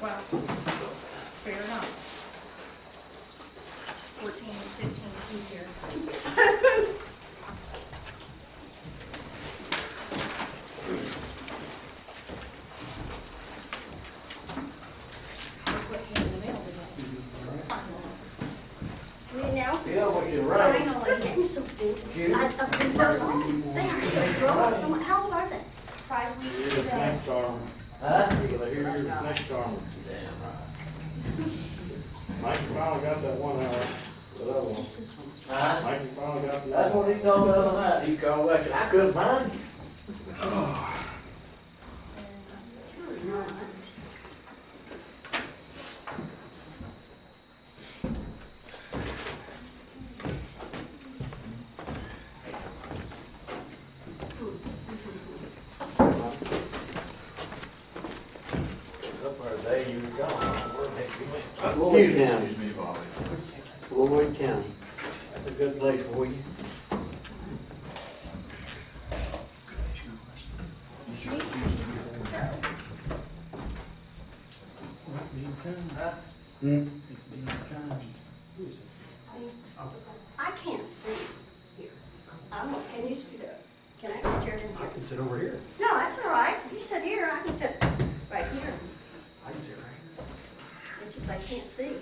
Well, fair enough. 14 and 15 keys here. What came in the mail today? We announced Yeah, what you're right. they're Finally, getting so big. I've been very long. They are so grown. So how old are they? 5 weeks You're the today. snake charmer. Huh? But I hear you're the snake charmer. Damn right. Mike finally got that 1 hour, the other one. Huh? Mike finally got the That's other what one. he told the other night. He called back, I couldn't find you. Up there the day you were gone, where the heck you went? Floyd County. Floyd County. That's a good place for you. I can't see here. Can you sit up? Can I get your in here? can sit over here. No, that's all right. You sit here, I can sit right here. I can sit right here. It's just I can't see.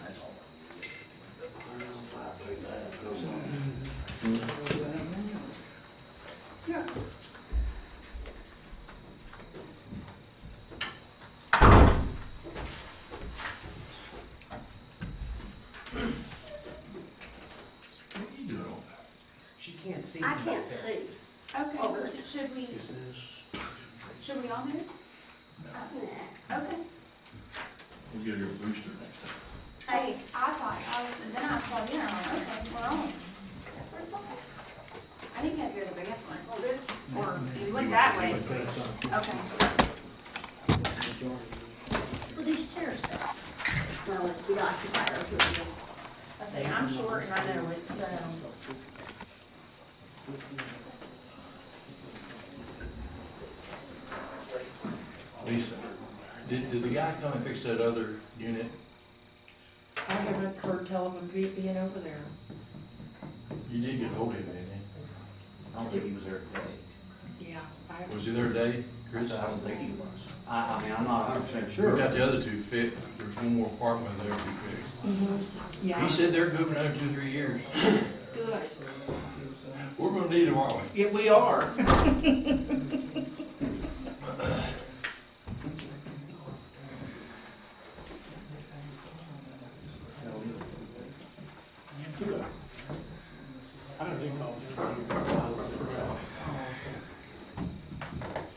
That's all. Yeah. What are you doing over there? She can't see. I from can't back there. see. Okay, Oh, this- should we all move? Nah. Okay. We'll get her a booster next time. Hey, I thought, and then I saw dinner, I'm like, okay, we're on. I think you had to go to the bathroom. Or you went that way. Okay. Well, these chairs, well, it's the occupier. I say, I'm short and I know it's, Lisa, did the guy come and fix that other unit? I haven't heard tell of him being over there. You did get hold of him, didn't I don't think he was there today. Yeah. you? Was he there today, Chris? I don't think he was. I mean, I'm not 100% We sure. got the other two fit, there's one more apartment there to be fixed. Yeah. He said they're moving another 2-3 years. Good. We're gonna need them, aren't we? Yeah, we are. I don't think I'll.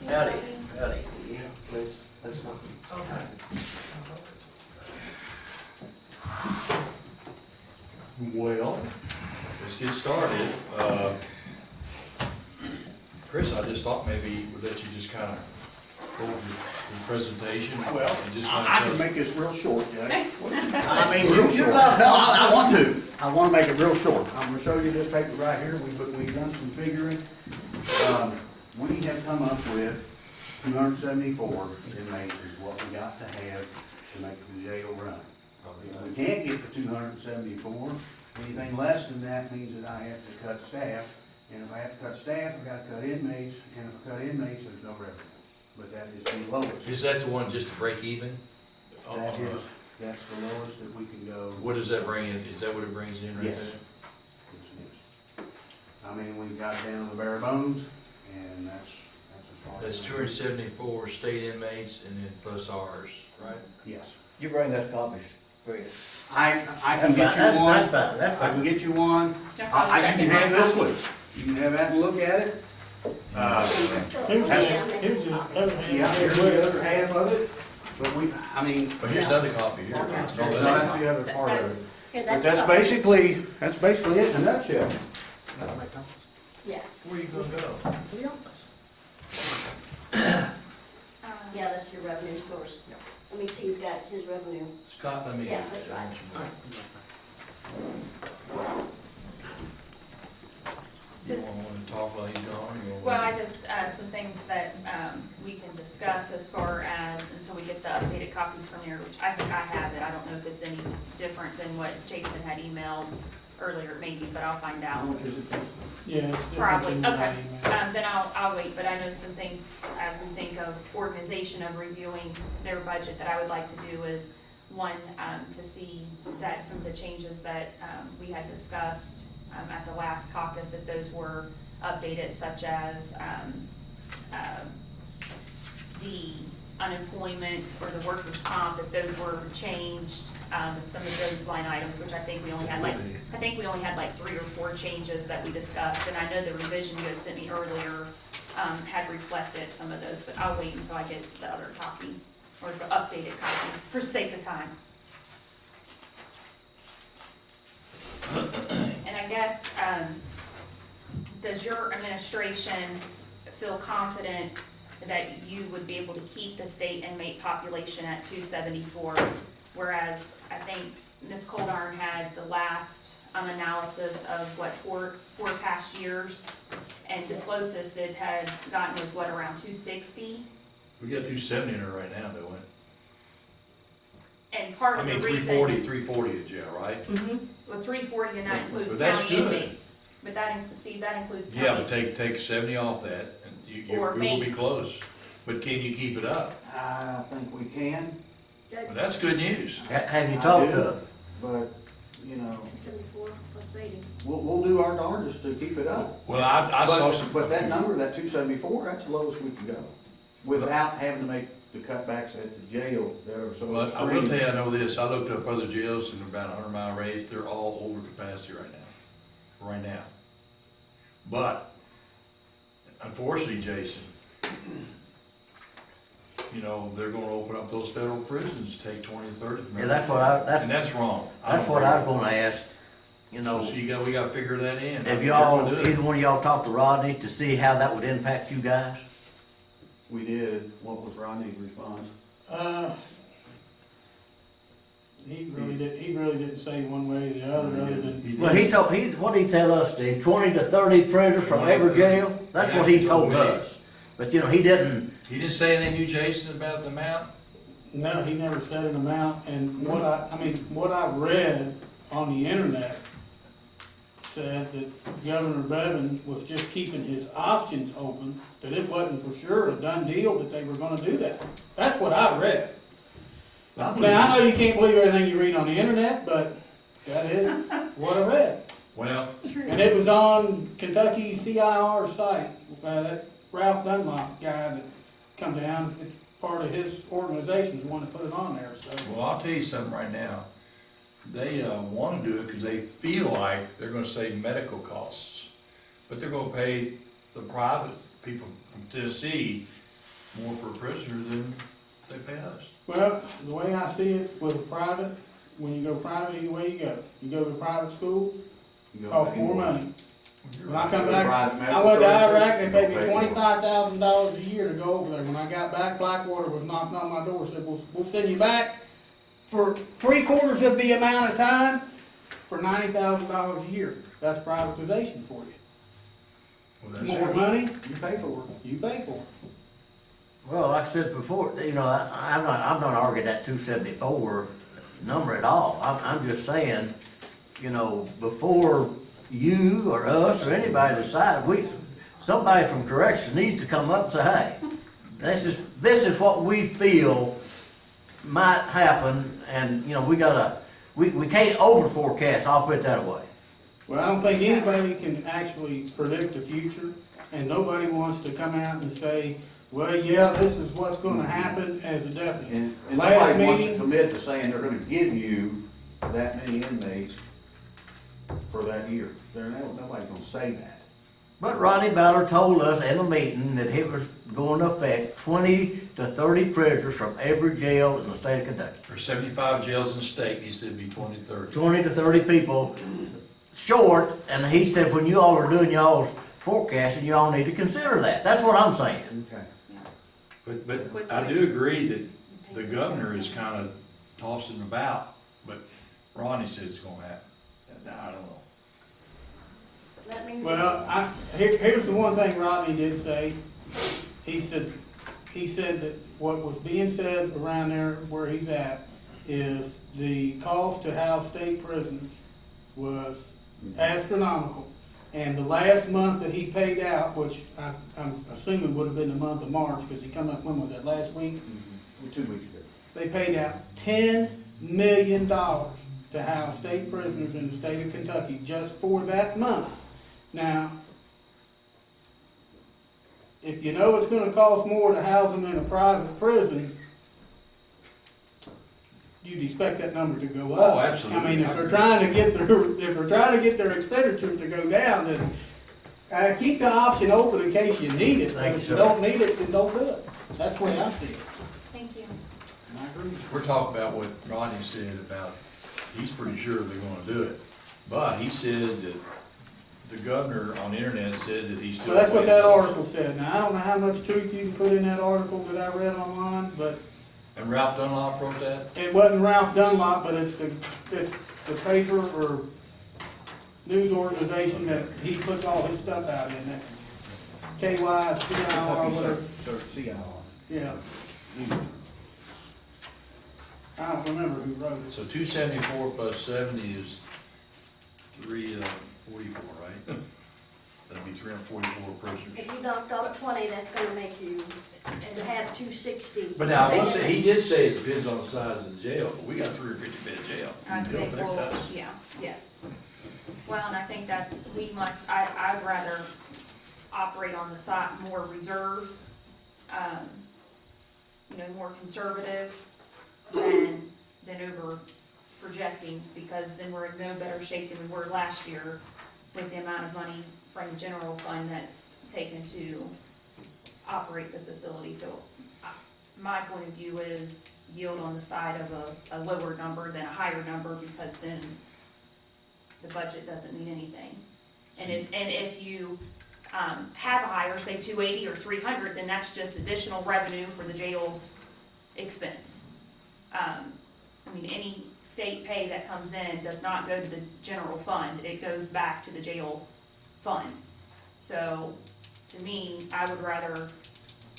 Howdy, howdy. Yeah, that's something. Well, let's get started. Chris, I just thought maybe we'd let you just kind of go over your presentation. Well, and just I kinda can tell make this real short, Jay. I mean, No, I want to. I want to make it real short. I'm going to show you this paper right here. We've done some figuring. We have come up with 274 inmates is what we got to have to make the jail run. If we can't get to 274, anything less than that means that I have to cut staff. And if I have to cut staff, I've got to cut inmates. And if I cut inmates, there's no revenue. But that is the lowest. Is that the one just to break even? That's the lowest that we can go. What does that bring in? Is that what it brings in right Yes. there? Yes, it is. I mean, we got down to the bare bones, and that's as far as. That's 274 state inmates and then plus ours, right? Yes. You bring us copies, Chris. I can get you That's one. fine, that's I can fine. get you one. That's what I was I can checking. have this one. You can have that and look at it. Here's the other hand. Yeah, here's the other half of it, but I mean, But here's another copy here. no, that's the other part of it. Here, But that's. that's basically it in a nutshell. Yeah, Where you gonna go? yeah, that's your revenue source. Let me see, he's got his revenue. Scott, let me. Yeah, that's right. You want to talk while he's gone? You want- Well, I just, some things that, we can discuss as far as, until we get the updated copies from here, which I think I have it. I don't know if it's any different than what Jason had emailed earlier, maybe, but I'll find out. Yeah. it's different Probably, than okay. my Then I'll wait, but I know some things as we think of organization of reviewing their budget that I would like to do is, one, to see that some of the changes that, we had discussed, at the last caucus, if those were updated, such as, the unemployment or the workers' comp, if those were changed, if some of those line items, which I think we only had like 3 or 4 changes that we discussed, and I know the revision you had sent me earlier, had reflected some of those, but I'll wait until I get the other copy, or the updated copy, for sake of time. And I guess, does your administration feel confident that you would be able to keep the state inmate population at 274? Whereas I think Ms. Coldarn had the last analysis of what, four past years, and the closest it had gotten was what, around 260? We got 270 in there right now, don't we? And part I of the mean, reason. 340 in jail, right? Well, 340, and that includes But that's county good. inmates. But that includes county. Yeah, but take 70 off that, and you Or will make- be close. But can you keep it up? I think we can, Well, that's good news. Have you I talked do. to, but, you know, 74 plus 80. we'll do our darndest to keep it up. Well, I saw some. But that number, that 274, that's the lowest we can go, without having to make the cutbacks at the jail that are so Well, I will extreme. tell you, I know this, I looked up other jails in about 100-mile radius, they're all over capacity right now. But, unfortunately, Jason, you know, they're gonna open up those federal prisons, take 20 or 30 from yeah, that's what I, And that's wrong. that's what I was gonna ask, you know. So we gotta figure that in. Have They're y'all, gonna do it. either one of y'all talked to Rodney to see how that would impact you guys? We did, what was Rodney's response? He really didn't say one way or the other than. Well, what did he tell us, Steve, 20 to 30 prisoners from every jail? That's what he told us. But, you know, he didn't, He didn't say anything to you, Jason, about the amount? No, he never said an amount, and what I read on the internet said that Governor Bevin was just keeping his options open, that it wasn't for sure a done deal that they were gonna do that. That's what I read. Now, I know you can't believe everything you read on the internet, but that is what I read. Well, And it was on Kentucky CIR site, that Ralph Dunlop guy that come down, it's part of his organization, the one that put it on there, so. well, I'll tell you something right now. They want to do it because they feel like they're going to save medical costs. But they're going to pay the private people from Tennessee more for a prisoner than they pay us. Well, the way I see it with a private, when you go private, either way you go. You go to private school, You go cost back more and- money. When I come back, Private I went to medical Iraq, they services, paid me you go pay more. $25,000 a year to go over there. When I got back, Blackwater was knocking on my door, said, we'll send you back for 3/4 of the amount of time for $90,000 a year. That's privatization for you. Well, that's More it. money, You pay for it. you pay for it. well, like I said before, you know, I'm not arguing that 274 number at all. I'm just saying, you know, before you or us or anybody decide, somebody from corrections needs to come up and say, hey, this is what we feel might happen, and, you know, we can't over forecast, I'll put it that way. Well, I don't think anybody can actually predict the future, and nobody wants to come out and say, well, yeah, this is what's gonna happen as a definite. And Last nobody wants to meeting- commit to saying they're gonna give you that many inmates for that year. Nobody's gonna say that. But Rodney Ballard told us in a meeting that it was going to affect 20 to 30 prisoners from every jail in the state of Kentucky. There's 75 jails in the state, he said it'd be 20 to 30. 20 to 30 people short, and he said when you all are doing y'all's forecasting, you all need to consider that. That's what I'm saying. Okay. But I do agree that the governor is kind of tossing about, but Ronnie says it's gonna happen. Now, I don't know. That means. Well, here's the one thing Rodney did say. He said that what was being said around there where he's at is the cost to house state prisons was astronomical. And the last month that he paid out, which I'm assuming would have been the month of March, because he come up, when was that, last week? 2 weeks ago. They paid out $10 million to house state prisoners in the state of Kentucky just for that month. Now, if you know it's gonna cost more to house them in a private prison, you'd expect that number to go up. Oh, absolutely. I mean, if they're trying to get their expenditures to go down, then keep the option open in case you need it. But Thank you, if you sir. don't need it, then don't do it. That's the way I see it. Thank you. And I agree. We're talking about what Ronnie said about, he's pretty sure they're gonna do it. But he said that the governor on the internet said that he's still. So that's what waiting that till- article said. Now, I don't know how much truth you can put in that article that I read online, but And Ralph Dunlop wrote that? it wasn't Ralph Dunlop, but it's the paper or news organization that he puts all his stuff out in, that KYCIR, whatever, CIR. yeah. I don't remember who wrote it. So 274 plus 70 is 344, right? That'd be 344 prisoners. If you knocked off 20, that's gonna make you to have 260. But now, I will say, he did say it depends on the size of the jail, but we got 350 bed jail. I'd It'll say, affect well, us. yeah, yes. Well, and I think that's, I'd rather operate on the side more reserve, more conservative than over projecting, because then we're in no better shape than we were last year with the amount of money from the general fund that's taken to operate the facility. So my point of view is yield on the side of a lower number than a higher number, because then the budget doesn't mean anything. And if you have a higher, say 280 or 300, then that's just additional revenue for the jail's expense. Any state pay that comes in does not go to the general fund, it goes back to the jail fund. So, to me, I would rather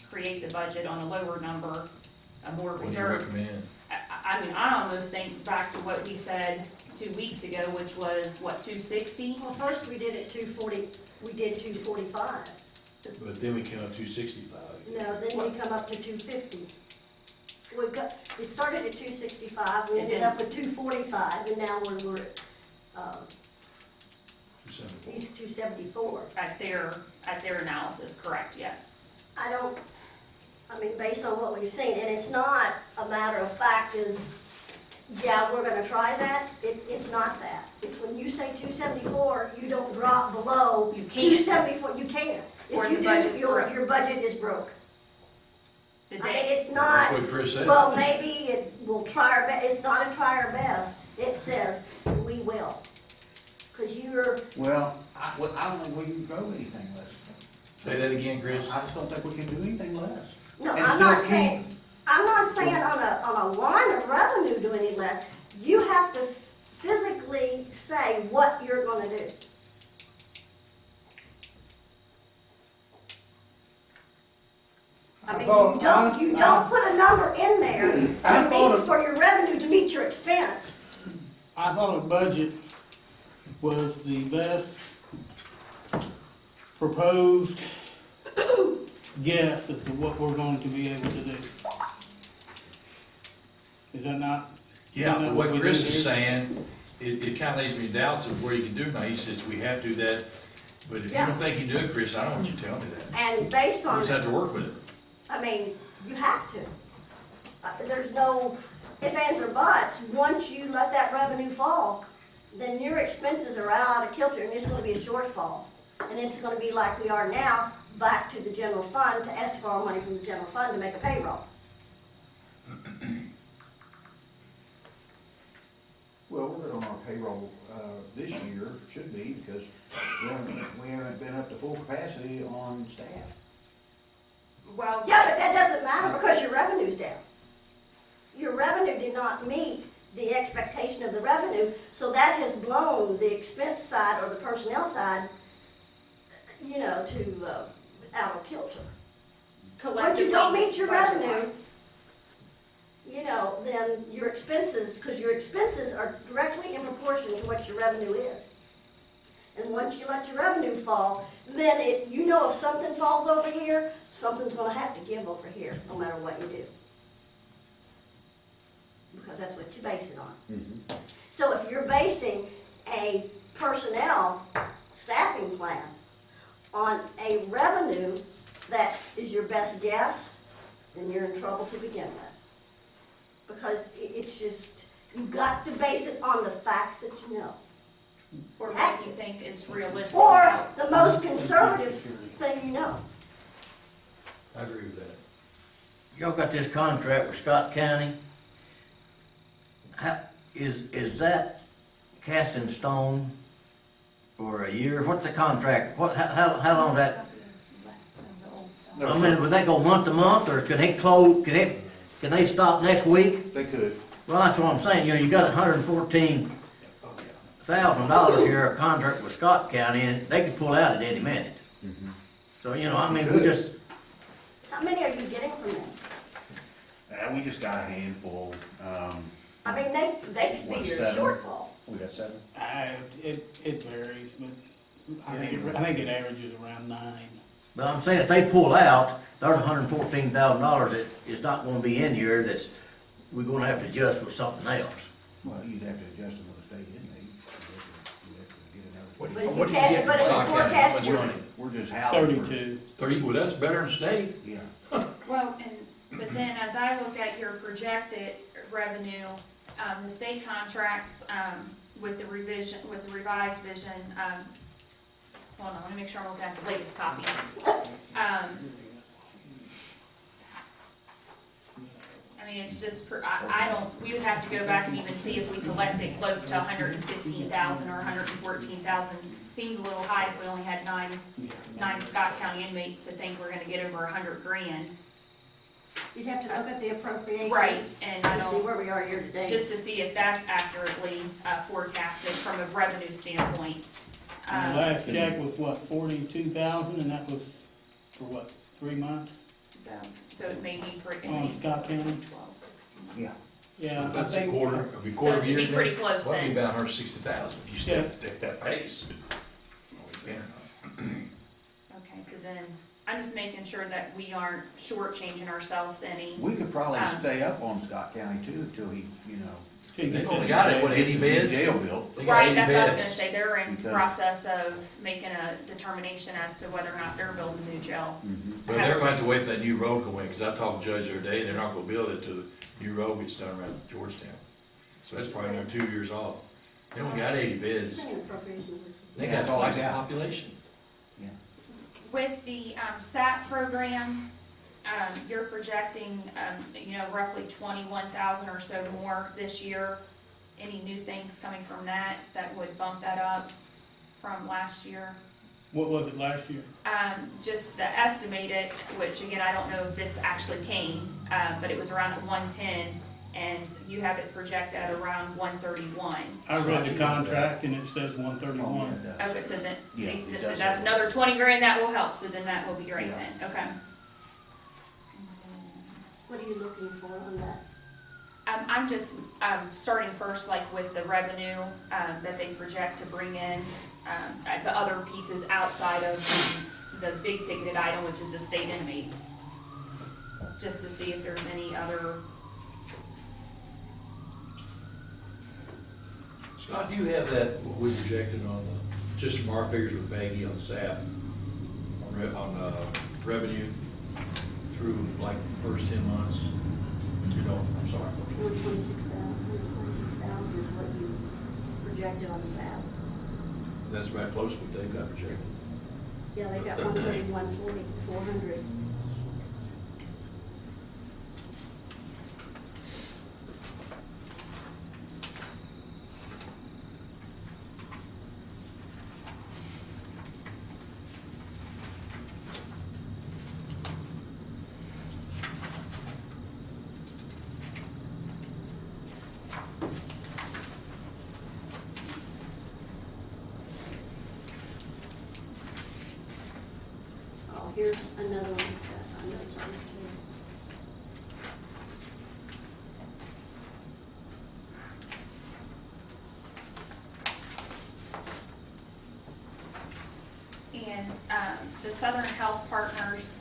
create the budget on a lower number, a more What do you reserve. recommend? I almost think back to what we said 2 weeks ago, which was, what, 260? Well, first we did it 240, we did 245. But then we came up 265. No, then we come up to 250. It started at 265, we ended up with 245, and now we're at, 274. he's 274. At their analysis, correct, yes. Based on what we've seen, and it's not a matter of fact is, yeah, we're gonna try that, it's not that. It's when you say 274, you don't drop below You can't. 274, you can't. Or If you the do, budget's broke. your budget is broke. The I mean, day, it's That's not, what Chris said. well, maybe it will try our best, it's not a try our best, it says, we will. Cause you're, Well, I don't think we can go anything less. Say that again, Chris? I just don't think we can do anything less. no, And I'm still not saying, on a line of revenue do any less. You have to physically say what you're gonna do. You don't put a number in there I thought for your revenue to meet your expense. I thought a budget was the best proposed guess as to what we're going to be able to do. Is that not? Yeah, but what we Chris do is here? saying, it kind of leaves me in doubts of what he can do now. He says we have to do that, but if you Yeah. don't think he can do it, Chris, I don't want you to tell me that. And based You on, just have to work with it. you have to. There's no ifs, ands, or buts. Once you let that revenue fall, then your expenses are out of kilter and it's gonna be a shortfall. And it's gonna be like we are now, back to the general fund, to ask to borrow money from the general fund to make a payroll. Well, we're good on our payroll, this year, should be, because we haven't been up to full capacity on staff. Well, Yeah, but that doesn't matter because your revenue's down. Your revenue did not meet the expectation of the revenue, so that has blown the expense side or the personnel side, you know, to, out of kilter. collectively, don't meet your revenue, budget-wise. You know, then your expenses, because your expenses are directly in proportion to what your revenue is. And once you let your revenue fall, then it, you know, if something falls over here, something's gonna have to give over here, no matter what you do. Because that's what you base it on. So if you're basing a personnel staffing plan on a revenue that is your best guess, then you're in trouble to begin with. Because it's just, you've got to base it on the facts that you know. Or what you think is realistic. Or the most conservative thing you know. I agree with that. Y'all got this contract with Scott County. Is that cast in stone for a year? What's the contract? How long is that? I mean, would they go month to month, or can they close, can they stop next week? They could. Well, that's what I'm saying, you know, you got $114,000 here, a contract with Scott County, and they could pull out at any minute. So, you know, I mean, we just, How many are you getting from them? We just got a handful, I mean, they could be your 7? shortfall. We got 7? It varies, but I think it averages around 9. but I'm saying if they pull out, there's $114,000 that is not gonna be in here, that's, we're gonna have to adjust with something else. Well, you'd have to adjust them with the state inmate. You'd have to get another. What But if what do you you can't- get but from if you Stock County? How forecast much your- money? We're just howling. 32. 30, well, that's better than state. Yeah. Well, but then as I look at your projected revenue, the state contracts, with the revised vision, hold on, let me make sure I'm looking at the latest copy. I mean, it's just, I don't, we would have to go back and even see if we collected close to 115,000 or 114,000. Seems a little high if we only had nine Scott County inmates to think we're gonna get over 100 grand. You'd have to look at the appropriations. Right, and I To see don't, where we are here today. just to see if that's accurately forecasted from a revenue standpoint. And the last check was what, 42,000, and that was for what, 3 months? So it may be pretty, On Scott County? 12, 16. Yeah. Yeah, I That's a think. quarter, a So quarter it of a could year. be then? pretty close Well, it'd be then. about 160,000 if you stay at that pace. Okay, so then, I'm just making sure that we aren't shortchanging ourselves any. We could probably stay up on Scott County too, until he, you know. They've only got it, what, 80 beds? Jail built. They got Right, 80 that's what I was gonna beds. say, they're in Because- process of making a determination as to whether or not they're building a new jail. But they're gonna have to wait for that new road to go in, because I talked to the judge the other day, they're not gonna build it till the new road gets done around Georgetown. So that's probably another 2 years off. They only got 80 beds. How many appropriations was- They Yeah, got that's all I twice the got. population. Yeah. With the SAP program, you're projecting, you know, roughly 21,000 or so more this year. Any new things coming from that would bump that up from last year? What was it last year? Just the estimated, which again, I don't know if this actually came, but it was around 110, and you have it projected at around 131. I read the contract and it says 131. Okay, so then, Yeah, see, it so does that's say another 20 grand that will help, so then that will be great Yeah. then, okay. What are you looking for on that? I'm just, starting first, like with the revenue, that they project to bring in, the other pieces outside of the big ticketed item, which is the state inmates. Just to see if there's any other, Scott, do you have that, what we projected on the, just from our figures with Maggie on SAP, on revenue through like the first 10 months? You don't, I'm sorry. 126,000 is what you projected on SAP. That's right close to what they've got projected. Yeah, they got 131, 40, 400. Oh, here's another one that's got some notes on it too. And the Southern Health Partners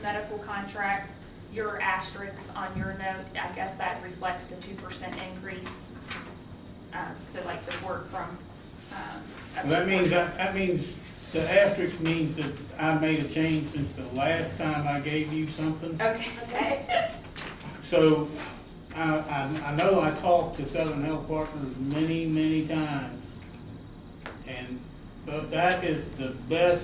medical contracts, your asterisks on your note, I guess that reflects the 2% increase. So like the work from. That means the asterisk means that I made a change since the last time I gave you something. Okay. Okay? So, I know I talked to Southern Health Partners many, many times. But that is the best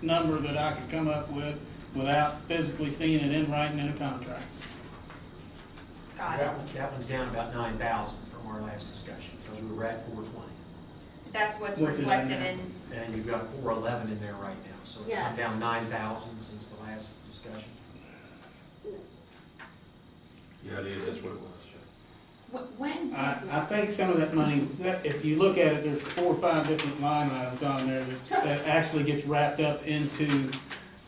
number that I could come up with without physically seeing it in writing in a contract. Got it. That one's down about 9,000 from our last discussion, because we were at 420. That's what's What's it at reflected now? in, And you've got 411 in there right now, so it's Yeah. come down 9,000 since the last discussion. Yeah, it is, that's what it was. when. I think some of that money, if you look at it, there's 4 or 5 different line items on there that actually gets wrapped up into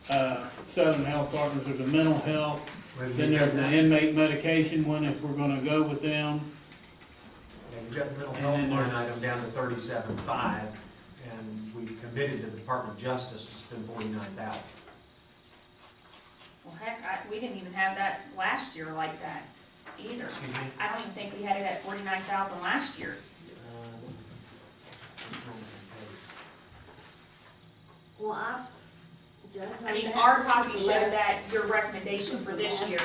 Southern Health Partners. There's a mental health, then there's an inmate medication one if we're gonna go with them. And you've got the mental And health then line there's- item down to 37.5, and we committed to the Department of Justice to spend 49,000. Well, heck, we didn't even have that last year like that either. Excuse me? I don't even think we had it at 49,000 last year. Well, Judge, I mean, that our was copy the showed last- that your recommendation this for was the this last year.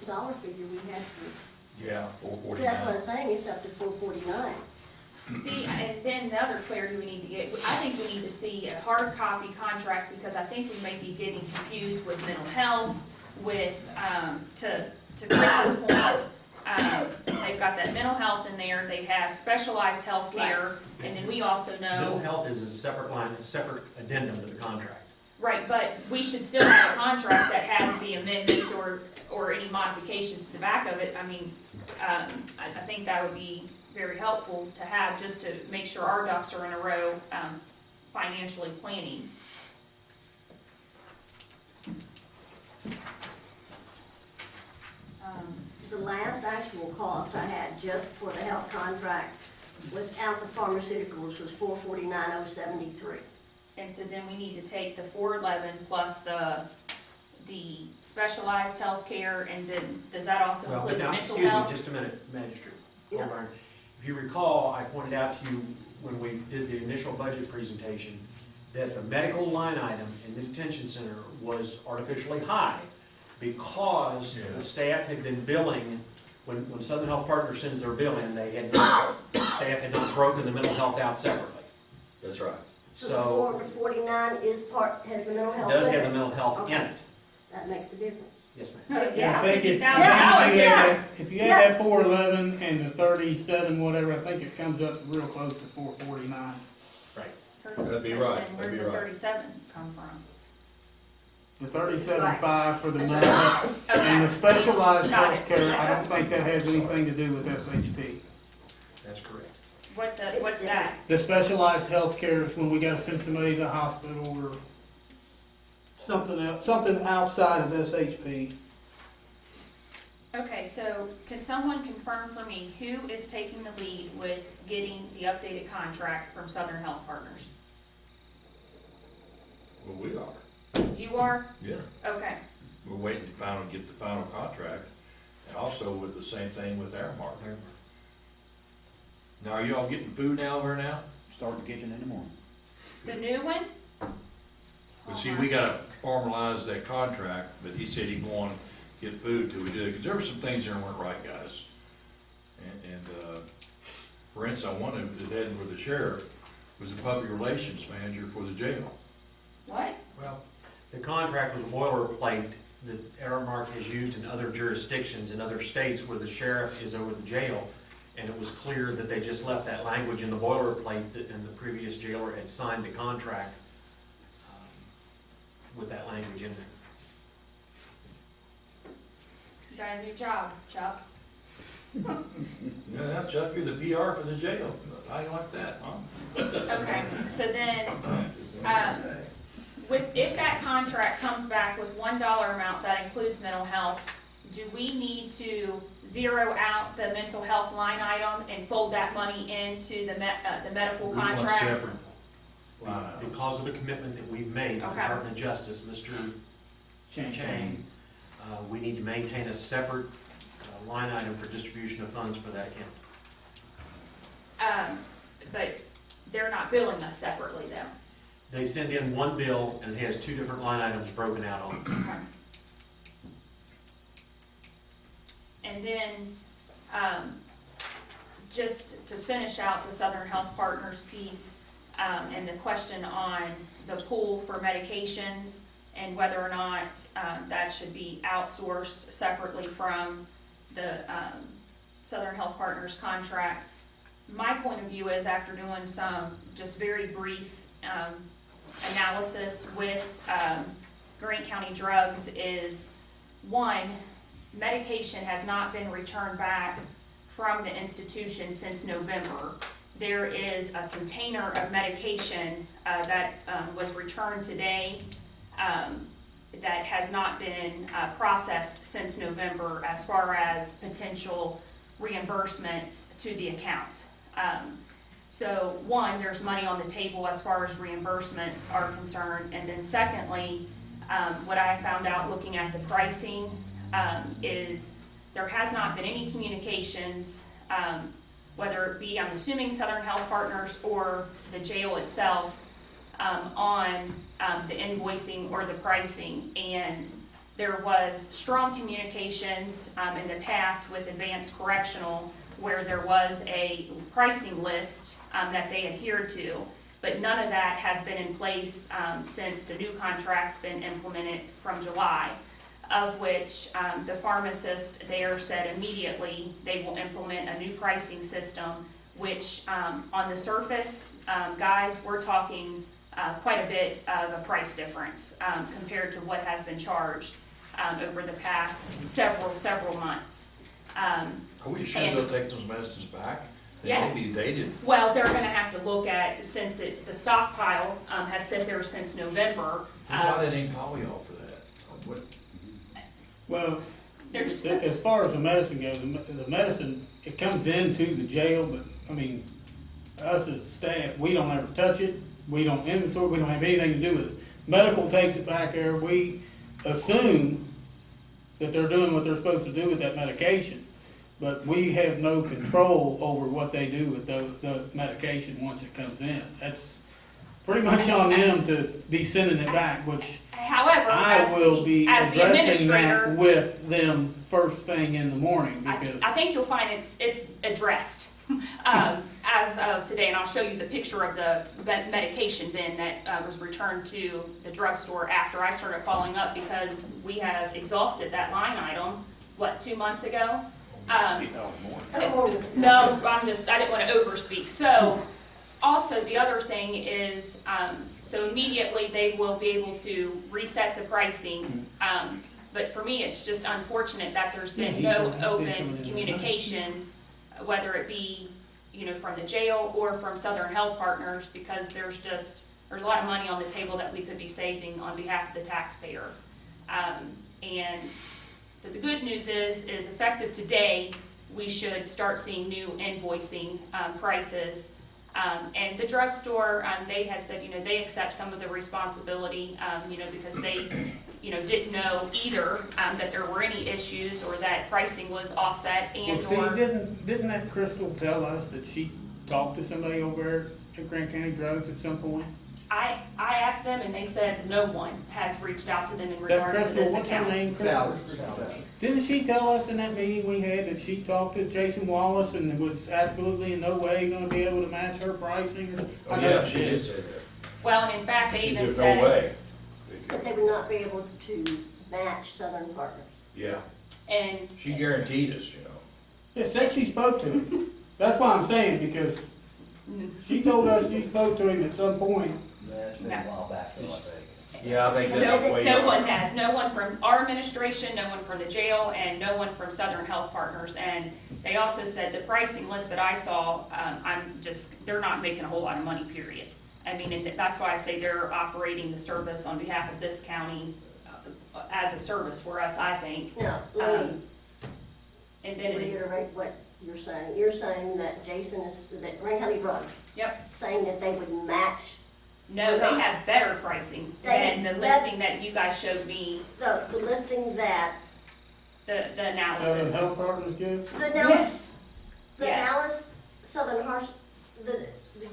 Dollar figure we had for, Yeah, 449. see, that's what I'm saying, it's up to 449. See, and then the other clarity we need to get, I think we need to see a hard copy contract, because I think we may be getting confused with mental health, with, to Chris's point, they've got that mental health in there, they have specialized health care, and then we also Mental know, health is a separate line, a separate addendum to the contract. right, but we should still have a contract that has the amendments or any modifications to the back of it. I mean, I think that would be very helpful to have, just to make sure our ducks are in a row, financially planning. The last actual cost I had just for the health contract without the pharmaceuticals was 449,073. And so then we need to take the 411 plus the specialized health care, and then, does that also Well, include but the now, mental excuse me, health? just a minute, Magistrate. Yeah. Holborn. If you recall, I pointed out to you when we did the initial budget presentation that the medical line item in the detention center was artificially high because Yeah. the staff had been billing, when Southern Health Partners sends their bill in, staff had not broken the mental health out separately. That's right. So So the 449 is has the mental it health does with have the it. mental health in Okay. it. That makes a difference. Yes, ma'am. Oh, yeah, I think if- $50,000, yes. If you add that 411 and the 37, whatever, I think it comes up real close to 449. Right. That'd be right, And that'd be where'd the right. 37 come from? The 37.5 for the That's mental health. And Okay, the specialized Got it. health care, I don't think that has anything to do with SHP. That's correct. what's that? The specialized health care is when we gotta send somebody to the hospital or something else, something outside of SHP. Okay, so can someone confirm for me who is taking the lead with getting the updated contract from Southern Health Partners? Well, we are. You are? Yeah. Okay, We're waiting to get the final contract, and also with the same thing with Aramark. Now, are you all getting food now over now? Start the kitchen in the morning. the new one? But see, we gotta formalize that contract, but he said he'd want to get food till we do it, because there were some things there that weren't right, guys. And for instance, I wanted, that Ed with the sheriff was the public relations manager for the jail. What? Well, The contract was a boilerplate that Aramark has used in other jurisdictions in other states where the sheriff is over the jail. And it was clear that they just left that language in the boilerplate and the previous jailer had signed the contract with that language in there. You got a new job, Chuck. yeah, Chuck, you're the PR for the jail. I like that, huh? Okay, so then, if that contract comes back with $1 amount that includes mental health, do we need to zero out the mental health line item and fold that money into the medical We want contracts? separate line items. Because of the commitment that we've made to the Okay. Department of Justice, Mr. Chang, we need to maintain a separate line item for distribution of funds for that account. But they're not billing us separately though. They send in one bill and it has two different line items broken out on it. Okay. And then, just to finish out the Southern Health Partners piece, and the question on the pool for medications and whether or not, that should be outsourced separately from the, Southern Health Partners contract. My point of view is, after doing some just very brief, analysis with, Grant County Drugs, is one, medication has not been returned back from the institution since November. There is a container of medication that was returned today that has not been processed since November as far as potential reimbursements to the account. So one, there's money on the table as far as reimbursements are concerned. And then secondly, what I found out looking at the pricing is there has not been any communications, whether it be, I'm assuming Southern Health Partners or the jail itself, on the invoicing or the pricing. And there was strong communications in the past with Advanced Correctional, where there was a pricing list that they adhered to, but none of that has been in place since the new contract's been implemented from July, of which the pharmacist there said immediately they will implement a new pricing system, which on the surface, guys, we're talking quite a bit of a price difference compared to what has been charged over the past several months. Are we sure And- they'll take those medicines back? They Yes. may be dated. Well, they're gonna have to look at, since the stockpile has sit there since November. Why they didn't call y'all for that? What, Well, There's, as far as the medicine goes, the medicine, it comes into the jail, but, I mean, us as staff, we don't ever touch it, we don't inventory, we don't have anything to do with it. Medical takes it back there, we assume that they're doing what they're supposed to do with that medication, but we have no control over what they do with the medication once it comes in. That's pretty much on them to be sending it back, which however, I will be as the addressing that administrator, with them first thing in the morning, because I think you'll find it's addressed as of today, and I'll show you the picture of the medication bin that was returned to the drugstore after I started following up, because we have exhausted that line item, 2 months ago? No, I didn't want to overspeak. So, also, the other thing is, so immediately they will be able to reset the pricing. But for me, it's just unfortunate that there's been no open communications, whether it be, from the jail or from Southern Health Partners, because there's a lot of money on the table that we could be saving on behalf of the taxpayer. And so the good news is effective today, we should start seeing new invoicing prices. And the drugstore, they had said, they accept some of the responsibility, because they, didn't know either that there were any issues or that pricing was offset and well, or. see, didn't that Crystal tell us that she talked to somebody over there at Grant County Drugs at some point? I asked them and they said no one has reached out to them in That regards to Crystal, this what's her account. name? Crystal? Didn't she tell us in that meeting we had that she talked to Jason Wallace and was absolutely in no way gonna be able to match her pricing? oh yeah, she did say that. Well, and in fact, they She even did, said. no way. But they would not be able to match Southern Partners. Yeah, And she guaranteed us, you know. It said she spoke to him. That's why I'm saying, because she told us she spoke to him at some point. That's been a while back, though, I think. Yeah, I think that's the way. no one has, no one from our administration, no one from the jail, and no one from Southern Health Partners. And they also said the pricing list that I saw, they're not making a whole lot of money, period. I mean, and that's why I say they're operating the service on behalf of this county as a service for us, I think. Now, let me And then, reiterate what you're saying. You're saying that that Grant County Drugs, yep, saying that they would match no, they have better pricing than the listing that you guys showed me, the listing that, the Southern analysis. Health Partners give. the analysis, Yes, the yes. analysis, Southern Harsh,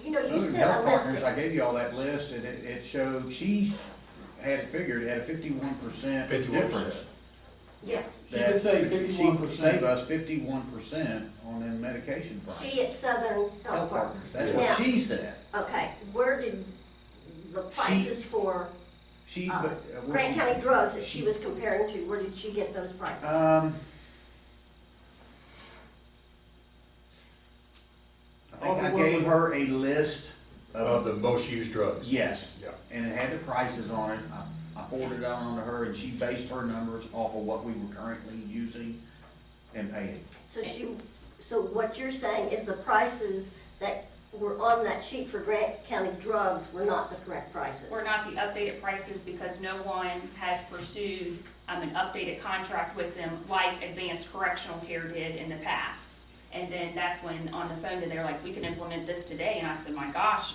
you Southern sent a Health Partners, listing. I gave you all that list, and it showed, she had it figured, it had a 51% 51%. difference. Yeah, She did say 51%. She saved us 51% on them medication prices. she at Southern Health Partners. That's Now, what she said. okay, where did the prices for She, Uh, but. Grant County Drugs that she was comparing to, where did she get those prices? I think I gave her a list Of the most used drugs. yes, Yeah. and it had the prices on it. I forwarded it on to her, and she based her numbers off of what we were currently using and paying. So what you're saying is the prices that were on that sheet for Grant County Drugs were not the correct prices? Were not the updated prices because no one has pursued an updated contract with them like Advanced Correctional Care did in the past. And then that's when on the phone, they're like, we can implement this today. And I said, my gosh,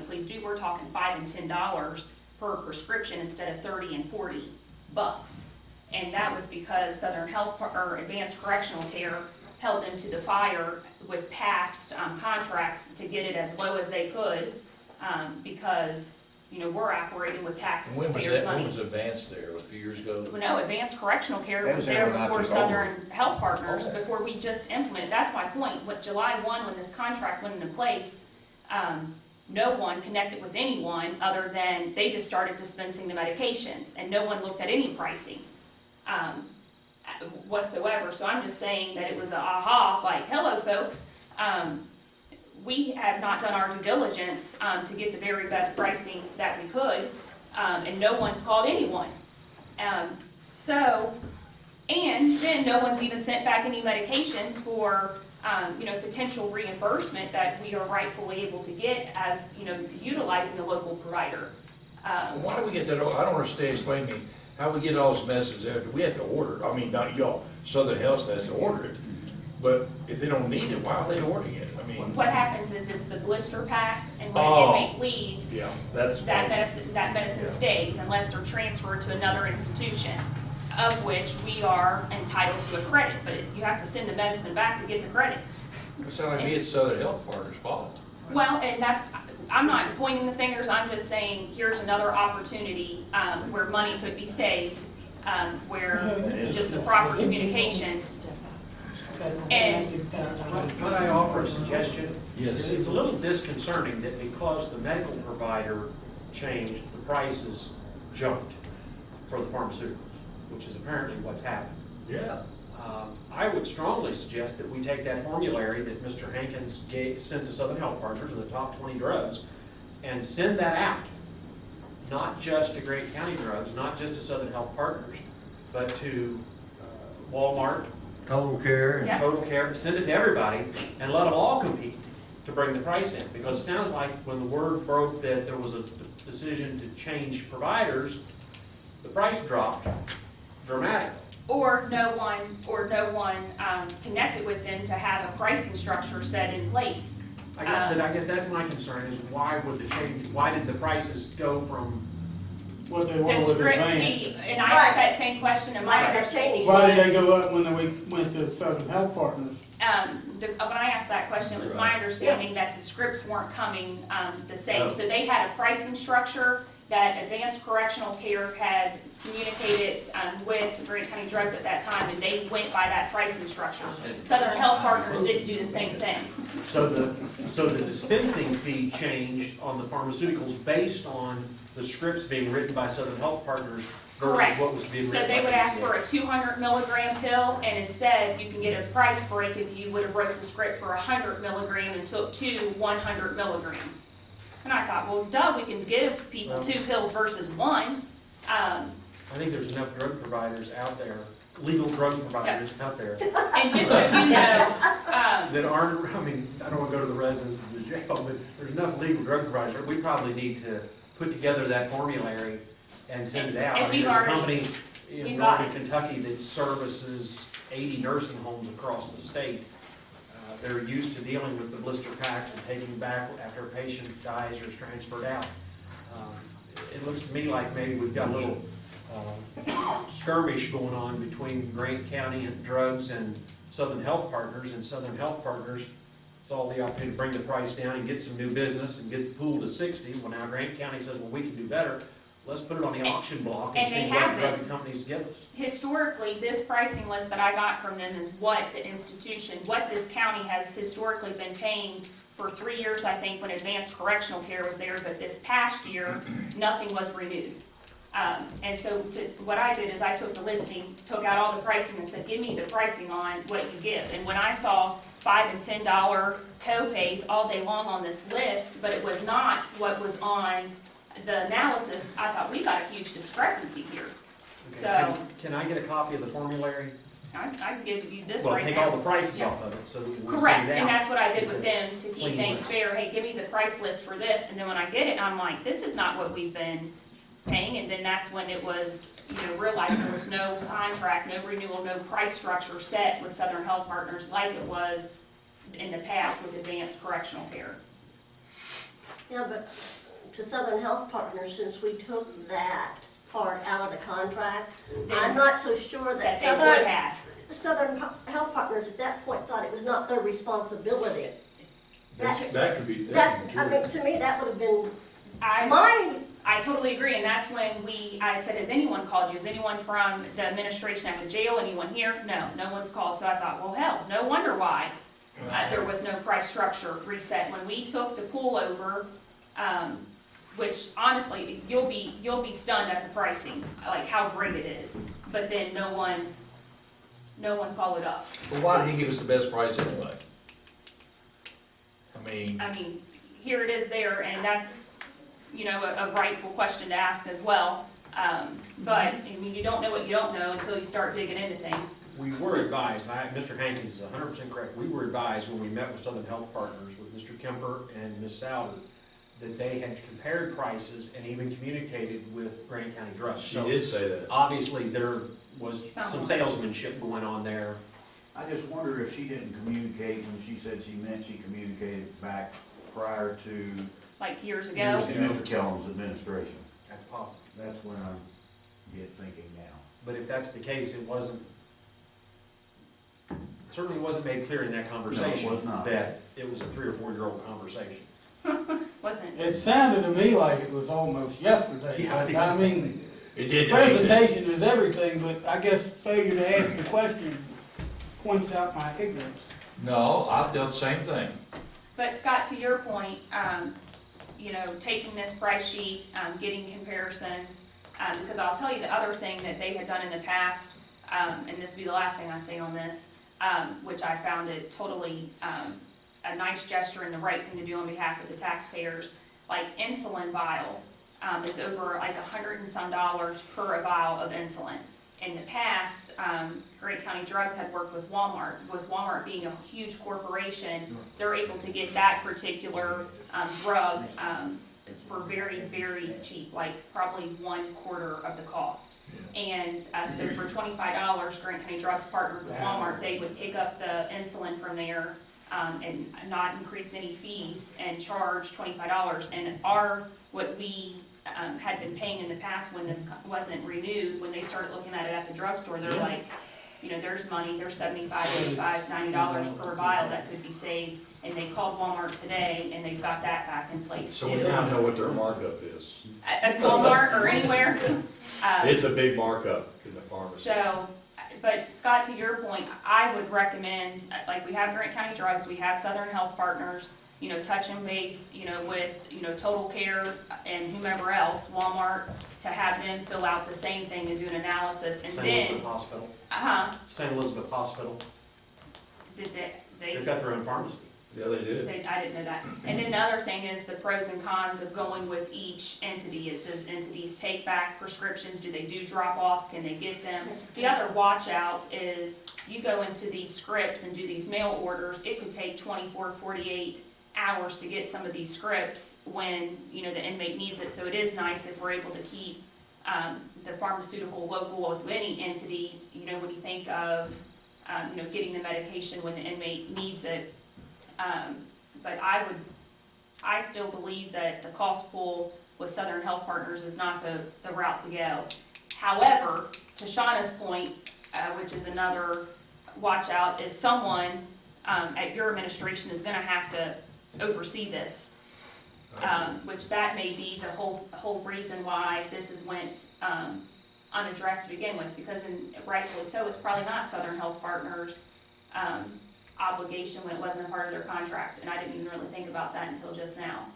please do. We're talking $5 and $10 per prescription instead of 30 and 40 bucks. And that was because Southern Health or Advanced Correctional Care held them to the fire with past contracts to get it as low as they could, because, we're operating with When was taxpayers' that, when money. was Advanced there, a few years ago? Well, no, Advanced Correctional Care That was was there there when I before took over. Southern Health Partners, Okay. before we just implemented. That's my point. What July 1, when this contract went into place, no one connected with anyone other than they just started dispensing the medications, and no one looked at any pricing whatsoever. So I'm just saying that it was a aha, like, hello, folks. We have not done our due diligence to get the very best pricing that we could, and no one's called anyone. And then no one's even sent back any medications for, potential reimbursement that we are rightfully able to get as, utilizing the local provider. Well, why do we get that, I don't understand, explain to me, how we get all this message there, do we have to order it? I mean, not y'all, Southern Health has to order it, but if they don't need it, why are they ordering it? I mean, What happens is it's the blister packs, and when Oh. an inmate leaves, yeah, that's. that medicine Yeah. stays unless they're transferred to another institution, of which we are entitled to a credit, but you have to send the medicine back to get the credit. It sounds like me, it's Southern Health Partners' fault. Well, and I'm not pointing the fingers, I'm just saying, here's another opportunity, where money could be saved, where just the proper communication. And- Could I offer a suggestion? Yes. It's a little disconcerting that because the medical provider changed, the prices jumped for the pharmaceuticals, which is apparently what's happened. Yeah. I would strongly suggest that we take that formulary that Mr. Hankins sent to Southern Health Partners of the top 20 drugs and send that out, not just to Grant County Drugs, not just to Southern Health Partners, but to Walmart, Total care. Yeah. Total Care, send it to everybody and let them all compete to bring the price down. Because it sounds like when the word broke that there was a decision to change providers, the price dropped dramatically. Or no one connected with them to have a pricing structure set in place. I guess that's my concern is why did the prices go from, What they The want with script, Advance. and I asked that same question, and my Why did that understanding change? Why did they was, go up when we went to Southern Health Partners? when I asked that question, it was my understanding that the scripts weren't coming, the same. So they had a pricing structure, that Advanced Correctional Care had communicated with Grant County Drugs at that time, and they went by that pricing structure. Southern Health Partners didn't do the same thing. So the dispensing fee changed on the pharmaceuticals based on the scripts being written by Southern Health Partners versus Correct. what was being written So by they would ask PCA. for a 200 milligram pill, and instead you can get a price break if you would have wrote the script for 100 milligram and took 100 milligrams. And I thought, well, duh, we can give people 2 pills versus 1. I think there's enough drug providers out there, legal drug providers out there, And just so you know, that aren't, I mean, I don't want to go to the residents of the jail, but there's enough legal drug providers. We probably need to put together that formulary and send it out. And I mean, we've there's a already- company in we've got Northern Kentucky that services 80 nursing homes across the state. They're used to dealing with the blister packs and taking back after a patient dies or is transferred out. It looks to me like maybe we've got a little skirmish going on between Grant County and Drugs and Southern Health Partners, and Southern Health Partners saw the opportunity to bring the price down and get some new business and get the pool to 60. Well, now Grant County says, well, we can do better. Let's put it on the auction block and and see they what have drug been. companies give us. historically, this pricing list that I got from them is what this county has historically been paying for 3 years, I think, when Advanced Correctional Care was there, but this past year, nothing was renewed. And so what I did is I took the listing, took out all the pricing and said, give me the pricing on what you give. And when I saw $5 and $10 co-pays all day long on this list, but it was not what was on the analysis, I thought, we got a huge discrepancy here. Okay, So- Can I get a copy of the formulary? I can give you this Well, right take all the now. prices Yeah. off of it so that we can Correct, send it and out. that's what I did with them to keep Clean things list. fair. Hey, give me the price list for this, and then when I get it, I'm like, this is not what we've been paying, and then that's when it was, realized there was no contract, no renewal, no price structure set with Southern Health Partners like it was in the past with Advanced Correctional Care. Yeah, but to Southern Health Partners, since we took that part out of the contract, I'm not so sure That that they would Southern, have. Southern Health Partners at that point thought it was not their responsibility. That could be, That, that could I be mean, true. to me, that would have been I mine. totally agree, and that's when I said, has anyone called you? Has anyone from the administration at the jail, anyone here? No, no one's called, so I thought, well, hell, no wonder why there was no price structure reset. When we took the pool over, which honestly, you'll be stunned at the pricing, like how great it is, but then no one followed up. Well, why did he give us the best price anyway? I mean, here it is there, and that's, a rightful question to ask as well. But, I mean, you don't know what you don't know until you start digging into things. We were advised, Mr. Hankins is 100% correct, we were advised when we met with Southern Health Partners with Mr. Kemper and Ms. Souter, that they had compared prices and even communicated with Grant County Drugs. She So did say that. obviously, there was some Somewhat. salesmanship going on there. I just wonder if she didn't communicate when she said she meant she communicated back prior to Like years ago. Years ago. Mr. Kellum's administration. That's possible. That's when I'm thinking now. But if that's the case, it certainly wasn't made clear in that conversation was not. that it was a 3 or 4 year old conversation. It Wasn't it? sounded to me like it was almost yesterday. Yeah, I think I so. mean, It did to me too. presentation is everything, but I guess failure to ask the question points out my ignorance. No, I felt the same thing. But Scott, to your point, taking this price sheet, getting comparisons, because I'll tell you the other thing that they had done in the past, and this will be the last thing I say on this, which I found it totally a nice gesture and the right thing to do on behalf of the taxpayers, like insulin vial is over like $100 and some per vial of insulin. In the past, Grant County Drugs had worked with Walmart. With Walmart being a huge corporation, they're able to get that particular drug for very, very cheap, like probably 1/4 of the cost. And so for $25, Grant County Drugs partnered with Walmart. They would pick up the insulin from there and not increase any fees and charge $25. And what we had been paying in the past when this wasn't renewed, when they started looking at it at the drugstore, they're like, there's money, there's $75, $85, $90 per vial that could be saved. And they called Walmart today, and they've got that back in place. So we don't know what their markup is. At Walmart or anywhere. It's a big markup in the pharmacy. So, but Scott, to your point, I would recommend, like, we have Grant County Drugs, we have Southern Health Partners, touch and base, with, Total Care and whomever else, Walmart, to have them fill out the same thing and do an analysis, and St. then, Elizabeth Hospital, St. Elizabeth Hospital, did they've they, got their own pharmacy. Yeah, they do. I didn't know that. And then the other thing is the pros and cons of going with each entity. Does entities take back prescriptions? Do they do drop-offs? Can they get them? The other watch out is you go into these scripts and do these mail orders, it could take 24, 48 hours to get some of these scripts when, the inmate needs it. So it is nice if we're able to keep the pharmaceutical local with any entity, when you think of, getting the medication when the inmate needs it. But I still believe that the cost pool with Southern Health Partners is not the route to go. However, to Shauna's point, which is another watch out, is someone at your administration is gonna have to oversee this. Which that may be the whole reason why this is went unaddressed to begin with, because rightfully so, it's probably not Southern Health Partners' obligation when it wasn't a part of their contract, and I didn't even really think about that until just now.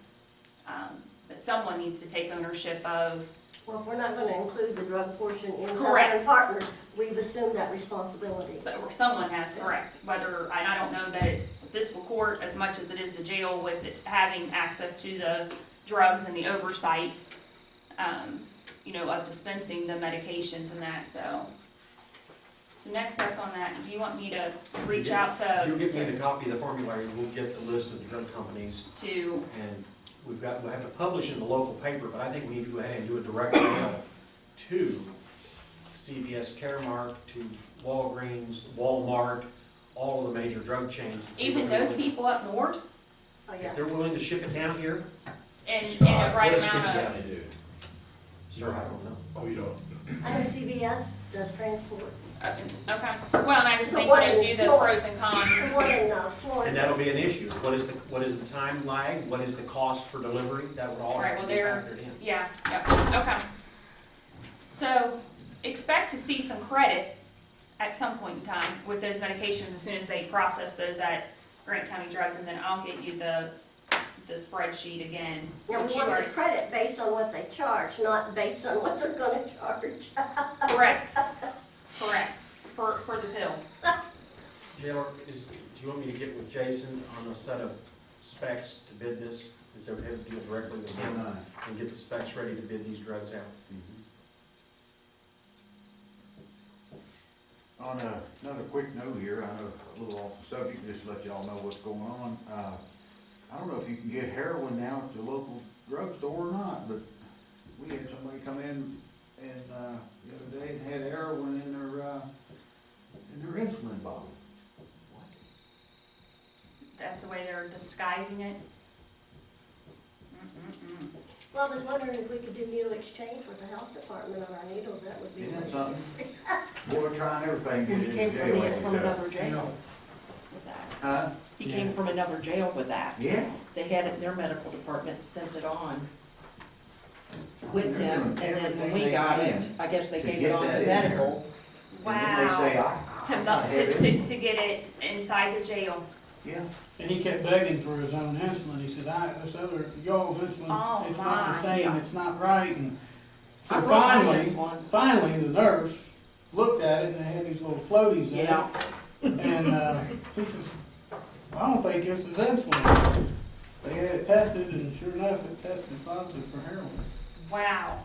But someone needs to take ownership of. Well, if we're not gonna include the drug portion in Southern Correct. Partners, we've assumed that responsibility. So someone has, correct, whether, and I don't know that it's the fiscal court as much as it is the jail with it having access to the drugs and the oversight, of dispensing the medications and that, so. So next steps on that, do you want me to reach out to? If you'll give me the copy of the formulary, we'll get the list of the drug companies, To, and we'll have to publish in the local paper, but I think we need to go ahead and do a direct mail to CVS Caremark, to Walgreens, Walmart, all of the major drug chains. and see even if they're those willing- people up north, Oh, yeah. If they're willing to ship it down here, and a Scott, right what does Kenny amount of. County do? sure, I don't know. Oh, you don't? I know CVS does transport. Okay, well, and I was The thinking one of in do the Florence. pros and cons. The one in And Florence. that'll be an issue. What is the time lag? What is the cost for delivery? That would all Right, have to well, be they're- factored in. Yeah, okay. So, expect to see some credit at some point in time with those medications as soon as they process those at Grant County Drugs, and then I'll get you the spreadsheet again. Now, which we you want the already- credit based on what they charge, not based on what they're gonna charge. Correct, for the pill. JR, do you want me to get with Jason on a set of specs to bid this? Is there have to deal directly with him and get the specs ready to bid these drugs out? On another quick note here, I know a little off the subject, just to let y'all know what's going on. I don't know if you can get heroin now at the local drugstore or not, but we had somebody come in and, the other day and had heroin in their insulin bottle. That's the way they're disguising it. Mm-mm-mm. Well, I was wondering if we could do needle exchange with the health department on our needles, that would be. Isn't that something? Boy, we're trying everything to He get came in from, jail. from another jail with that. Huh? He came from another jail with that. Yeah. They had it in their medical department, sent it on with They're him, and doing then when everything we they got it, can I guess they to gave get it on that to in there. medical. And then they say, Wow. To get it inside the jail. Yeah. And he kept begging for his own insulin. He said, this other, y'all's insulin, Oh, it's not my. the same, it's not right. And I so brought my finally, one. finally, the nurse looked at it and they had these little floaties in it. Yeah, And he says, well, I don't think this is insulin. They had it tested, and sure enough, it tested positive for heroin. Wow.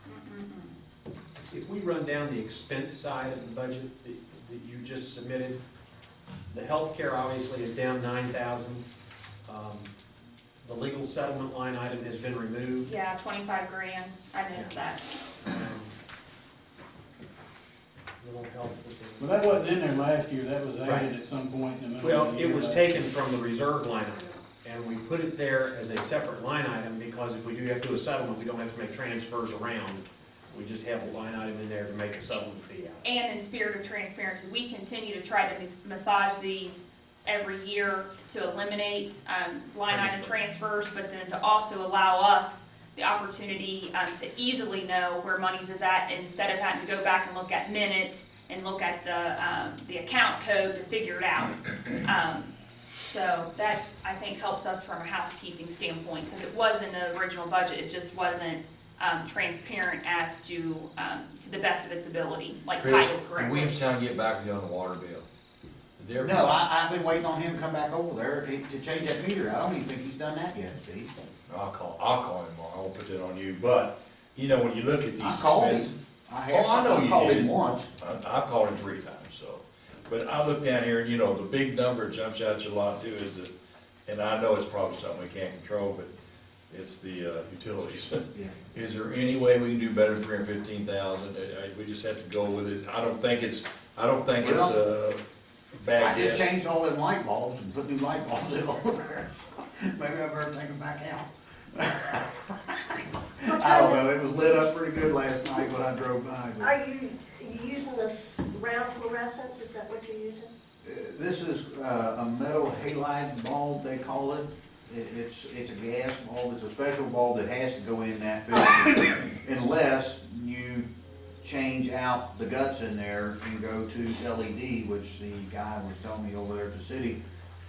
Mm-mm-mm. If we run down the expense side of the budget that you just submitted, the healthcare obviously is down 9,000. The legal settlement line item has been removed. Yeah, 25 grand, I noticed that. Little help with But that wasn't in there last year, that was Right. added at some point in the middle Well, of the it year. was taken from the reserve line item, and we put it there as a separate line item, because if we do have to do a settlement, we don't have to make transfers around We just have a line item in there to make a supplement fee out. And in spirit of transparency, we continue to try to massage these every year to eliminate line item transfers, but then to also allow us the opportunity to easily know where monies is at, instead of having to go back and look at minutes and look at the account code to figure it out. So that, I think, helps us from a housekeeping standpoint, because it was in the original budget, it just wasn't transparent as to the best of its ability, like Chris, titled did correctly. Williamstown get back to you on the water bill? Did they ever- No, I've been waiting on him to come back over there to change that meter. I don't even think he's done that yet, Steve. I'll call him tomorrow, I won't put that on you, but, you know, when you look at these I called expenses. him. I know you called did. him once. I've called him 3 times, so, but I look down here, and you know, the big number that jumps out to you a lot too is that, and I know it's probably something we can't control, but it's the utilities. Yeah. Is there any way we can do better than 315,000? We just have to go with it. I don't think it's a bad I just guess. changed all them light bulbs and put new light bulbs in over there. Maybe I better take them back out. I don't know, it was lit up pretty good last night when I drove by. but- Are you using this round fluorescence, is that what you're using? This is a metal halide bulb, they call it. It's a gas bulb, it's a special bulb that has to go in that filter unless you change out the guts in there and go to LED, which the guy was telling me over there at the city.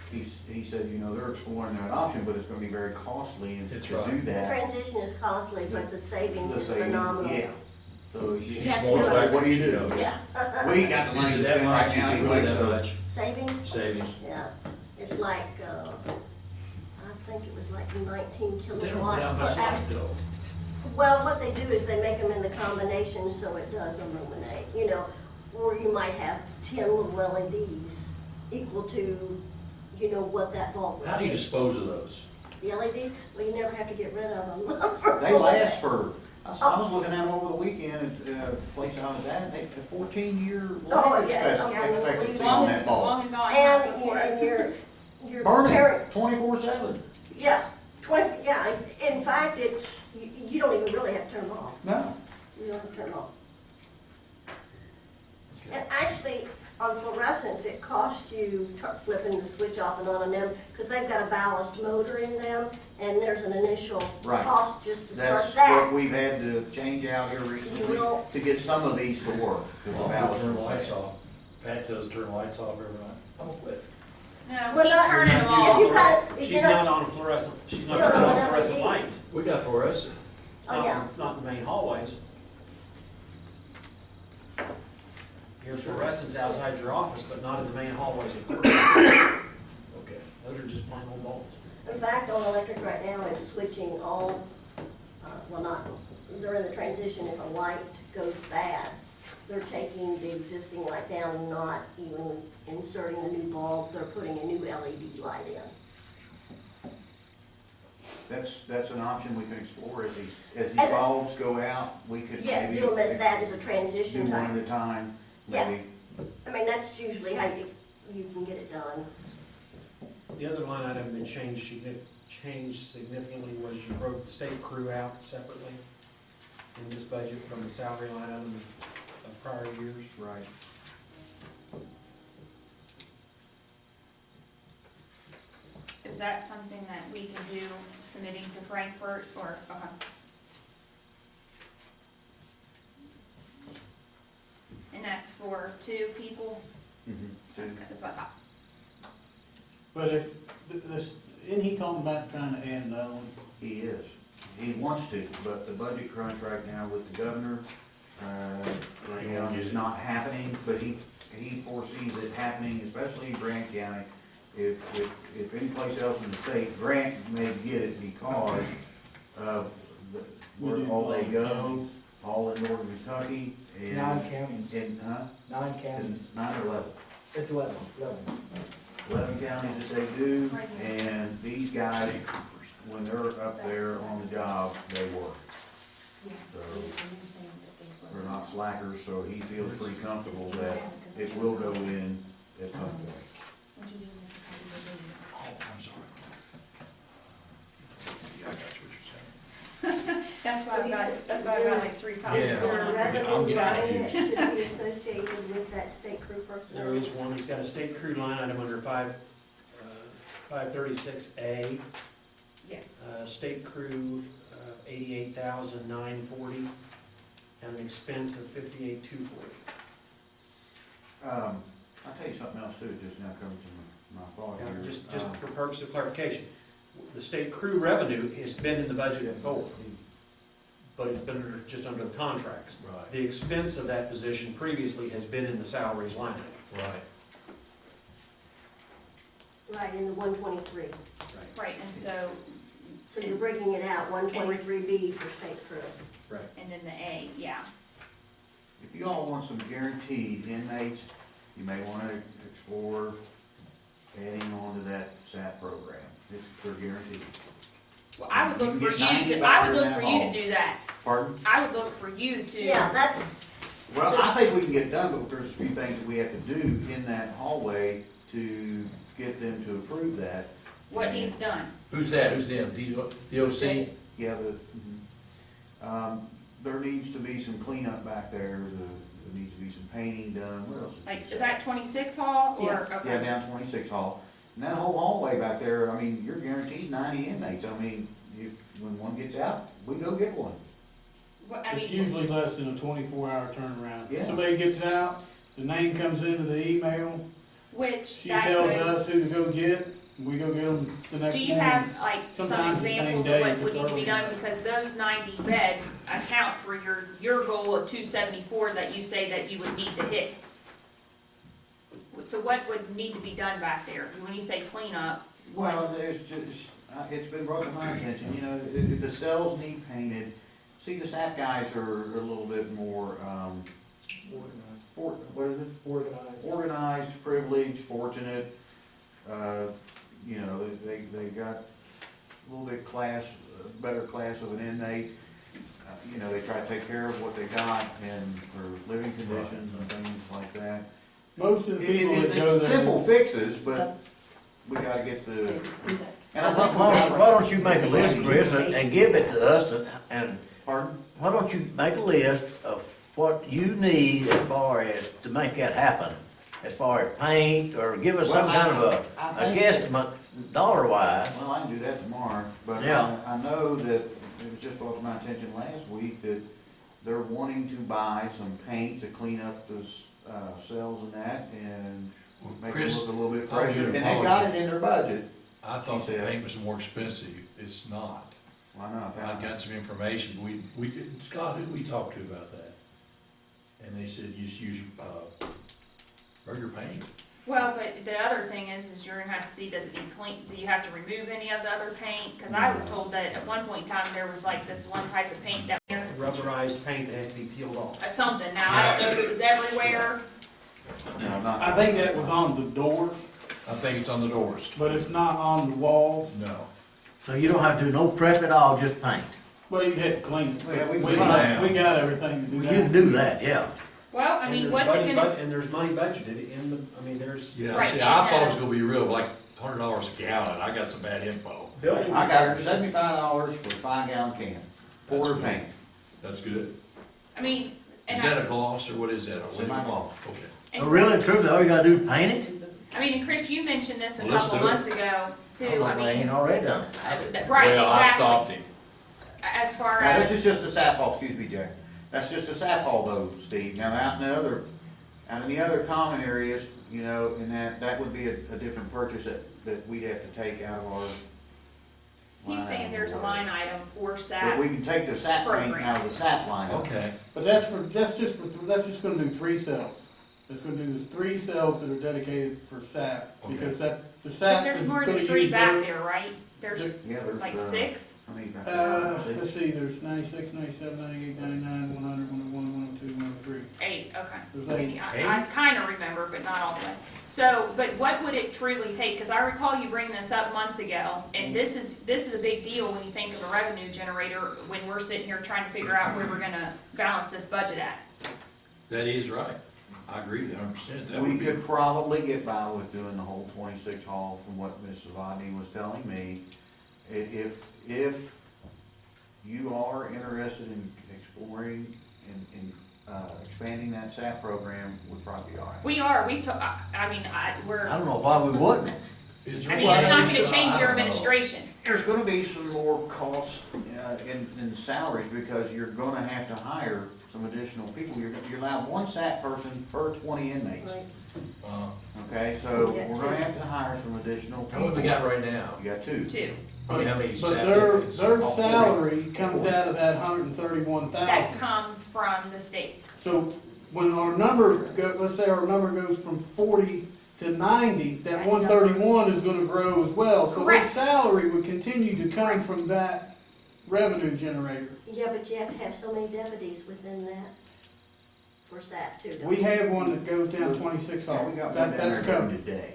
He said, you know, they're exploring that option, but it's gonna be very costly to That's do right. The that. transition is costly, but the savings The is saving, phenomenal. yeah. So She's Yeah. more effective What do you than she do? knows. Yeah, we ain't got the money Is to it that spend much? right Is now it anyway, really that so. much? savings, Savings. yeah, it's like, I think it was like 19 They don't put out kilowatts much per hour. light though. Well, what they do is they make them in the combination so it does illuminate, you know, or you might have 10 little LEDs equal to, you know, what that bulb would How do you be. dispose of those? The LED, well, you never have to get rid of them. for They full last day. for, I was looking at them over the weekend at a place I was at, they had a 14-year Oh, life yeah, expectancy Long on that and, bulb. long and gone, not before. And you're Burning comparing, 24/7. yeah, 20, yeah, in fact, it's, you don't even really have to turn them off. No. You don't have to turn them off. Okay. And actually, on fluorescents, it costs you flipping the switch off and on in them, because they've got a ballast motor in them, and there's an initial Right. cost just to start That's that. what we've had to change out here recently You will- to get some of these to work. 'cause the Well, ballast turn the was lights bad. off. Pat tells us turn the lights off every night. I'm gonna quit. No, Well, keep not- turning them If off. If you've got, if She's you're not not, on fluorescent, she's not You're not on on fluorescent LED. lights. We got fluorescent. oh, yeah. Not in the main hallways. Your fluorescent's outside your office, but not in the main hallways of course. Okay. Those are just plain old bulbs. In fact, on electric right now is switching all, well, not, they're in the transition, if a light goes bad, they're taking the existing light down and not even inserting a new bulb, they're putting a new LED light in. That's an option we can explore as these As a- bulbs go out, we could Yeah, maybe. do them as that as a Do transition one time. at a time, Yeah. maybe. I mean, that's usually how you can get it done. The other line item that changed significantly was you broke the state crew out separately in this budget from the salary line item of prior years. Right. Is that something that we can do, submitting to Frankfurt, or, okay? And that's for 2 people? Okay, that's what I thought. But if, this, isn't he talking about trying to add another one? He is. He wants to, but the budget crunch right now with the governor, right now is not happening, but he foresees it happening, especially in Grant County. If any place else in the state, Grant may get it because of where all they go, all in northern Kentucky and. 9 counties. And, huh? 9 counties. It's 9 or 11. It's 11. 11 counties that they do, and these guys, when they're up there on the job, they work. So, they're not slackers, so he feels pretty comfortable that it will go in at some point. Oh, I'm sorry. Yeah, I got you what you're saying. That's why that's why I've got like 3 copies. Is there a I'm revenue getting line that confused. should be associated with that state crew personnel? There is one, he's got a state crew line item under 536A, Yes. state crew, 88,940, and an expense of 58,240. I'll tell you something else too, it just now comes to my thought Now, here. just for purpose of clarification, the state crew revenue has been in the budget before, but it's been just under the contracts. Right, The expense of that position previously has been in the salaries line item. right. Right, in the 123. Right, and so, So you're breaking it out, 123B for state crew. Right. and then the A, yeah. If you all want some guaranteed inmates, you may wanna explore adding on to that SAP program. They're guaranteed. Well, I would You look can for get you 90 to, back I would there in look for that you to hall. do that. Pardon? I would look for you to. Yeah, that's, Well, I think we can get it done, but there's a few things that we have to do in that hallway to get them to approve that. What needs done? Who's that? Who's them? DOC? Yeah, there needs to be some cleanup back there, there needs to be some painting done, what else? Like, is that 26 Hall or? Yes. Okay. Yeah, down 26 Hall. And that whole hallway back there, I mean, you're guaranteed 90 inmates. I mean, when one gets out, we go get one. What, I It's mean, usually less than a 24-hour turnaround. Yeah. Somebody gets out, the name comes into the email, which she that tells could, us who to go get, we go get them the next do morning. you have like some Sometimes the same examples of day what if would it's need to be early. done? Because those 90 beds account for your goal of 274 that you say that you would need to hit. So what would need to be done back there? When you say cleanup, Well, there's just, it's been brought to my attention, you know, the cells need painted. See, the SAP guys are a little bit more, what is it? Organized, privileged, fortunate. You know, they got a little bit better class of an inmate. You know, they try to take care of what they got and their living conditions and things like that. Most of the people that go It's there. simple fixes, but we gotta get the, and I think. Why don't you make a list, Chris, and give it to us, and Pardon? why don't you make a list of what you need as far as to make that happen? As far as paint, or give us some Well, kind of a I think- guesstimate, dollar wise. Well, I can do that tomorrow, but Yeah. I know that, it was just brought to my attention last week, that they're wanting to buy some paint to clean up the cells and that, and Well, make them Chris, look a little bit I owe fresher. you And an they got apology. it in their budget. I thought the She said- paint was more expensive. It's not. Why not? I got some information. We did, Scott, who did we talk to about that? And they said you just use, regular paint. well, but the other thing is you're gonna have to see, does it need clean, do you have to remove any of the other paint? Cause I was told that at one point in time, there was like this one type of paint that, Rubberized paint that had to be peeled off. something, now I don't know if it was everywhere. No, not. I think that was on the doors, I think it's on the doors. but it's not on the walls. No. So you don't have to do no prep at all, just paint. Well, you'd have to clean it. Yeah, we We clean got, it. we got everything to do You can that. do that, yeah. Well, I And mean, there's what's it money gonna, And there's money budgeted in the, I mean, there's. Yeah, Right, see, and, I thought it was gonna be real, like $100 a gallon. I got some bad info. Building. I got her $75 for a 5-gallon can, pour That's paint, That's good. I mean, and Is that a gloss or what is that? semi-gloss. Okay. and- So really, truly, all you gotta do is paint it? I mean, and Chris, you mentioned this a Well, let's couple do it. months ago too, I'm I like, well, he mean, ain't already done it. right, Well, I exactly, stopped him. as far Now, this as, is just a SAP hall, excuse me, Jack. That's just a SAP hall though, Steve. Now, out in the other common areas, you know, and that would be a different purchase that we'd have to take out of our. he's saying there's a line item for But SAP. we can take the SAP paint out of the SAP line. Okay. But that's just gonna do 3 cells. That's gonna do the 3 cells that are dedicated for SAP, Okay. because the But SAP there's is more gonna than 3 use back their. there, right? There's Yeah, there's. like 6? How many back there? Let's see, there's 96, 97, 98, 99, 100, 101, 102, 103. 8, okay. There's 8. See, I kind of remember, but not all the way. So, but what would it truly take? Because I recall you bringing this up months ago, and this is a big deal when you think of a revenue generator, when we're sitting here trying to figure out where we're gonna balance this budget at. That is right. I agree with you 100%. That We would be, could probably get by with doing the whole 26 hall from what Mrs. Vodney was telling me. If you are interested in exploring and expanding that SAP program, would probably be all right. We are, we've, we're, I don't know why we wouldn't. Is I there mean, ways, it's not gonna I change your don't know. administration. There's gonna be some more costs in salaries, because you're gonna have to hire some additional people. You're allowed one SAP person per 20 inmates. Right. Okay, so Yeah, we're gonna have to hire some additional how people. many we got right now? You got two. Too. I mean, how many But staff their inmates? their All 40. salary comes out of that 131,000. That comes from the state. So when our number let's say our number goes from 40 to 90, that 131 is gonna grow as well. So Correct. their salary would continue to come from that revenue generator. Yeah, but you have to have so many deputies within that for SAP too, don't We you? have one that goes down 26 Yeah, hours. we got one That, down there that's during covered. the day.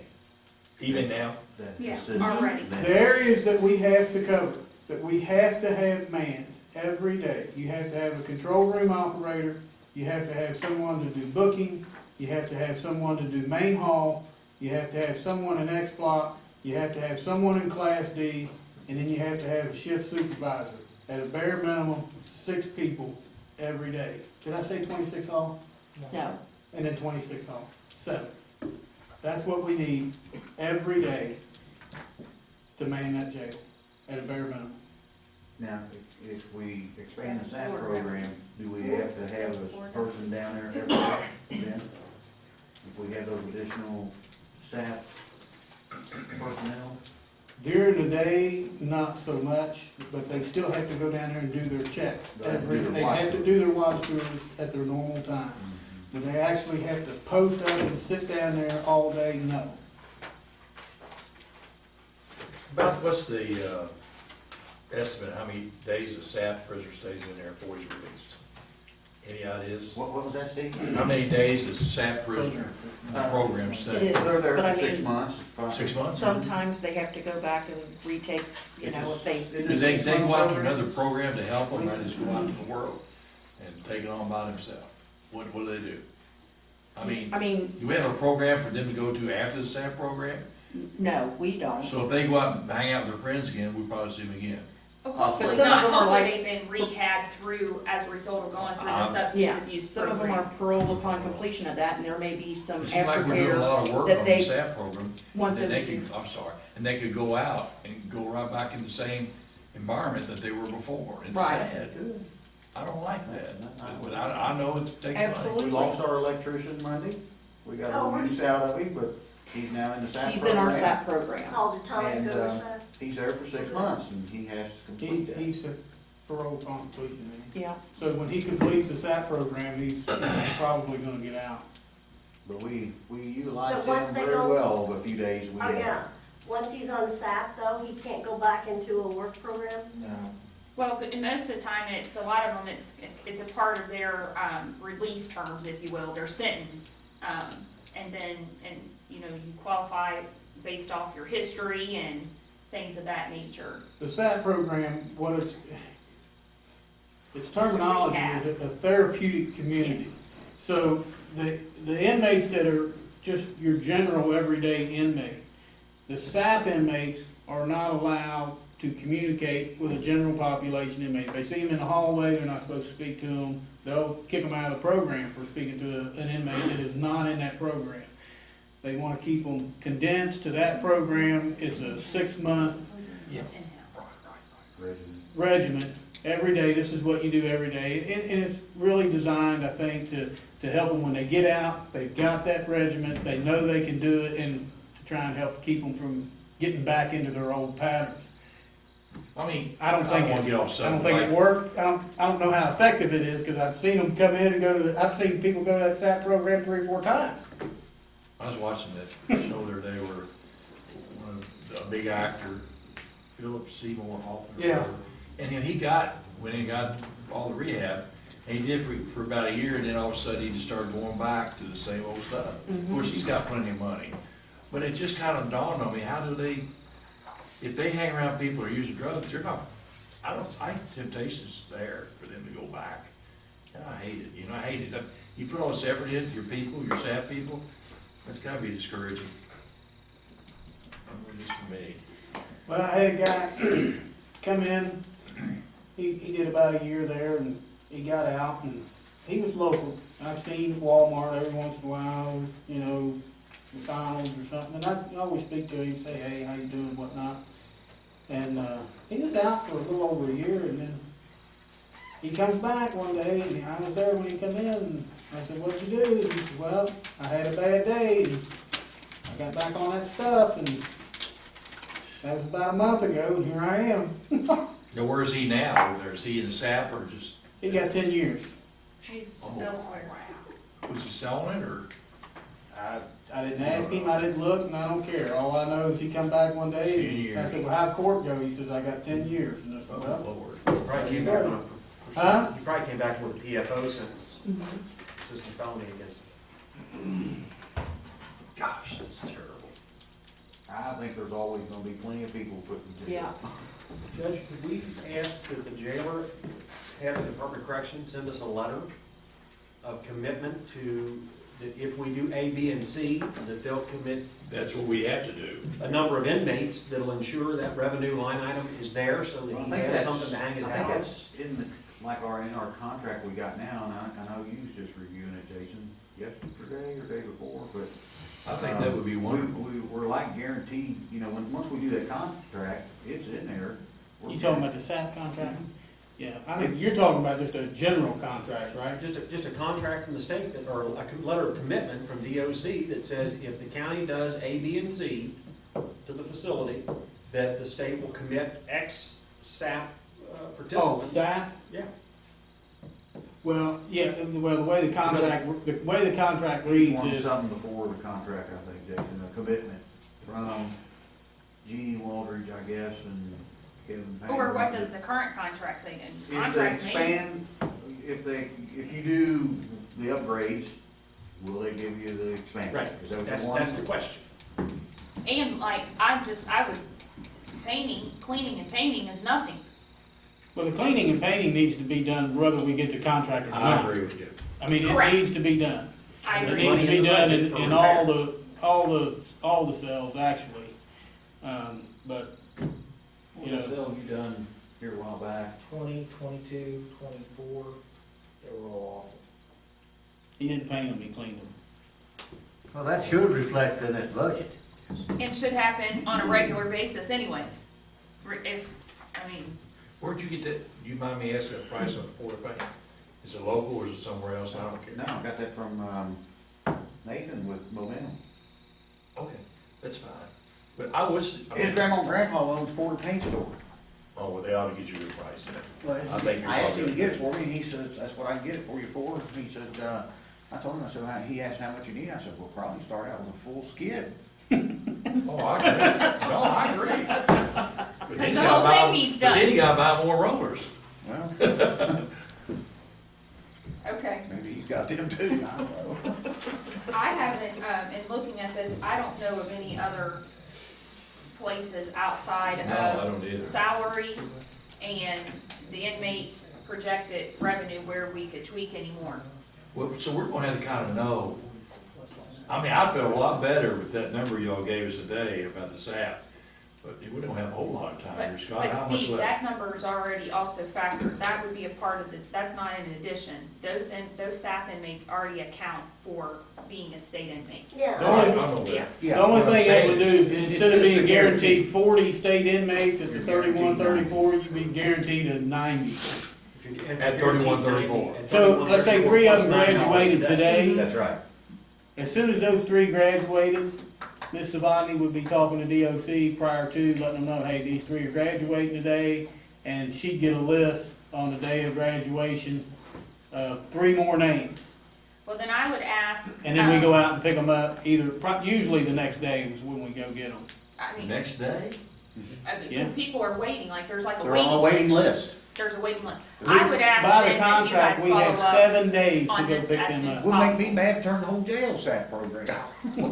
Even now? that Yeah, assists already. them. The areas that we have to cover, that we have to have manned every day, you have to have a control room operator, you have to have someone to do booking, you have to have someone to do main hall, you have to have someone in X block, you have to have someone in Class D, and then you have to have a shift supervisor. At a bare minimum, 6 people every day. Did I say 26 all? No, And then 26 home, 7. That's what we need every day to man that jail, at a bare minimum. Now, if we expand the SAP program, do we have to have a person down there every day then? If we have those additional staff personnel? During the day, not so much, but they still have to go down there and do their checks. They have to do their They watch have to tours. do their watch tours at their normal time. Do they actually have to post up and sit down there all day? No. What's the, estimate, how many days a SAP prisoner stays in there before he's released? Any ideas? What was that, Steve? How many days does a SAP prisoner in the program it stay? is, They're there but I for 6 mean, months. probably. 6 months? sometimes they have to go back and retake, if they, Do they go out to another program to help them, or they just go out to the world and take it on by themselves? What do they do? I mean, do we have a program for them to go to after the SAP program? no, we don't. So if they go out and hang out with their friends again, we'll probably see them again. Well, hopefully But some not, of them are hopefully like- they've been rehabbed through, as a result of going through the Yeah. substance abuse Some of them are program. paroled upon completion of that, and there may be some It seems like we're doing a aftercare lot of work that on they the SAP program, want and them then to they do. could, and they could go out and go right back in the same environment that they were before. It's Right. sad. I don't like that, but I know it takes money. Absolutely. We lost our electrician Monday. We got a little use out of him, but he's now in the SAP program. He's in our SAP program. Called Atomic And, Oversight. he's there for 6 months, and he has to complete that. He's a parole upon completion. Isn't Yeah, he? So when he completes the SAP program, he's probably gonna get out. But we utilized But once him they very go- well the few days we Oh, had. yeah. Once he's on SAP though, he can't go back into a work program? No. Well, and most of the time, it's, a lot of them, it's a part of their, release terms, if you will, their sentence. And then, you qualify based off your history and things of that nature. The SAP program, its terminology is a therapeutic community. Yes. So the inmates that are just your general everyday inmate, the SAP inmates are not allowed to communicate with a general population inmate. If they see them in the hallway, they're not supposed to speak to them. They'll kick them out of the program for speaking to an inmate that is not in that program. They want to keep them condensed to that program. It's a 6-month Yeah. It's in-house. regimen. Every day, this is what you do every day. And it's really designed, I think, to help them when they get out. They've got that regiment, they know they can do it, and to try and help keep them from getting back into their old patterns. I mean, I don't think wanna get off I don't subject. think it worked. I don't know how effective it is, because I've seen them come in and go to I've seen people go to that SAP program 3 or 4 times. I was watching that show the other day where a big actor, Philip Seymour Hoffman. or Yeah. whatever, and when he got all the rehab, and he did for about a year, and then all of a sudden he just started going back to the same old stuff. Of course, he's got plenty of money, but it just kind of dawned on me, how do they, if they hang around people who are using drugs, they're not, I think temptation's there for them to go back. And I hate it, I hate it. You put all this effort into your people, your SAP people, that's gotta be discouraging. At least for me. Well, I had a guy come in, he did about a year there, and he got out, and he was local. I've seen Walmart every once in a while, you know, McDonald's or something, and I always speak to him, say, hey, how you doing, whatnot. And, he was out for a little over a year, and then he comes back one day, and I was there when he come in, and I said, what'd you do? And he said, well, I had a bad day, and I got back on that stuff, and that was about a month ago, and here I am. Now, where's he now? Over there? Is he in the SAP or just, He got 10 years. He's Oh. elsewhere. was he selling it or? I didn't ask him, I didn't look, and I don't care. All I know is he come back one 10 day, years. I said, well, how'd court go? He says, I got 10 years. And I said, well, Lord. Probably came back on Huh? you probably came back with a PFO sentence, persistent felony against. Gosh, that's terrible. I think there's always gonna be plenty of people putting to jail. Yeah. Judge, could we ask that the jailer have the Department of Corrections send us a letter of commitment to, that if we do A, B, and C, that they'll commit That's what we have to do. a number of inmates that'll ensure that revenue line item is there so that Well, I he think has that's- something to hang his I hat think on. that's in the, like in our contract we got now, and I know you was just reviewing it, Jason, yesterday or day before, but. I think that would be wonderful. We're like guaranteed, you know, once we do that contract, it's in there. We're you talking about the SAP contract? Yeah, I mean, you're talking about just a general contract, right? Just a contract from the state that, or a letter of commitment from DOC that says if the county does A, B, and C to the facility, that the state will commit X SAP Oh, participants. SAP? Yeah. Well, yeah, well, the way the contract We reads wanted is, something before the contract, I think, Jason, a commitment from Jeannie Waldridge, I guess, and Kevin Payne. Or what does the current contract say then? If they Contract name? expand, if you do the upgrades, will they give you the expansion? Right, Is that what that's, you want? that's the question. And like, I would, cleaning and painting is nothing. well, the cleaning and painting needs to be done whether we get the contract or I not. agree with you. I mean, it Correct. needs to be done. I It agree. needs to Money in be the done budget for in all the cells, actually. But, What was that cell you done here a while back? 20, 22, 24, they were all awful. he didn't paint them, he cleaned them. Well, that should reflect in this budget. It should happen on a regular basis anyways. Where'd you get that? You mind me asking the price on the porta paint? Is it local or is it somewhere else? I don't care. No, I got that from Nathan with Momentum. Okay, that's fine. But I was, His grandma and grandpa owns Porter Paint Store. oh, well, they ought to get you a good price then. I think you're I asked probably him to get it for me, and he said, that's what I can get it for you for. He said, I told him, I said, he asked how much you need. I said, we'll probably start out with a full skid. Oh, I agree. No, I agree. But then you the gotta whole buy- thing needs But then done. you gotta buy more rollers. Well, Okay. maybe he's got them too, I don't know. I haven't, in looking at this, I don't know of any other places outside No, I of don't either. salaries and the inmate projected revenue where we could tweak anymore. Well, so we're gonna have to kinda know. I mean, I felt a lot better with that number y'all gave us today about the SAP, but we don't have a whole lot of time here, Scott. But How much Steve, left? that number is already also factored, that would be a part of the, that's not in addition. Those SAP inmates already account for being a state inmate. Yeah. No, I know Yeah. that. The only what I'm thing that would do saying. is, instead of It's being just a guarantee. guaranteed 40 state inmates at the You're 31, guaranteed 34, you'd be guaranteed a 90. If you're- At 31, 34. at So, 31, let's say 34 3 of plus them $9 a graduated day. today. That's right. As soon as those 3 graduated, Ms. Savani would be talking to DOC prior to, letting them know, hey, these 3 are graduating today, and she'd get a list on the day of graduation, 3 more names. Well, then I would ask. And then we go out and pick them up usually the next day is when we go get them. I mean, Next day? because people are waiting, like, there's like a They're on a waiting waiting list. list. There's a waiting list. I would ask By the then that you contract, guys we follow have up. 7 days to on go this pick as them soon as up. Wouldn't make me mad to turn the whole jail SAP program.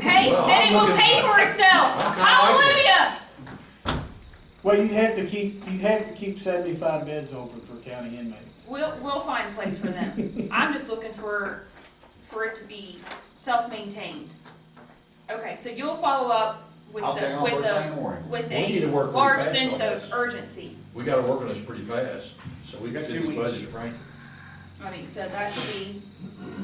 Hey, Well, then it I'm will looking- pay for itself. I'm kinda like Hallelujah. Well, you'd have to keep 75 beds open for county inmates. We'll find a place for them. I'm just looking for it to be self-maintained. Okay, so you'll follow up with I'll take the, on with first thing in the the, morning. with We need to work a pretty large fast sense on of this. urgency. We gotta work on this pretty fast, so we can Got send 2 this weeks. budget to Frank. I mean, so that would be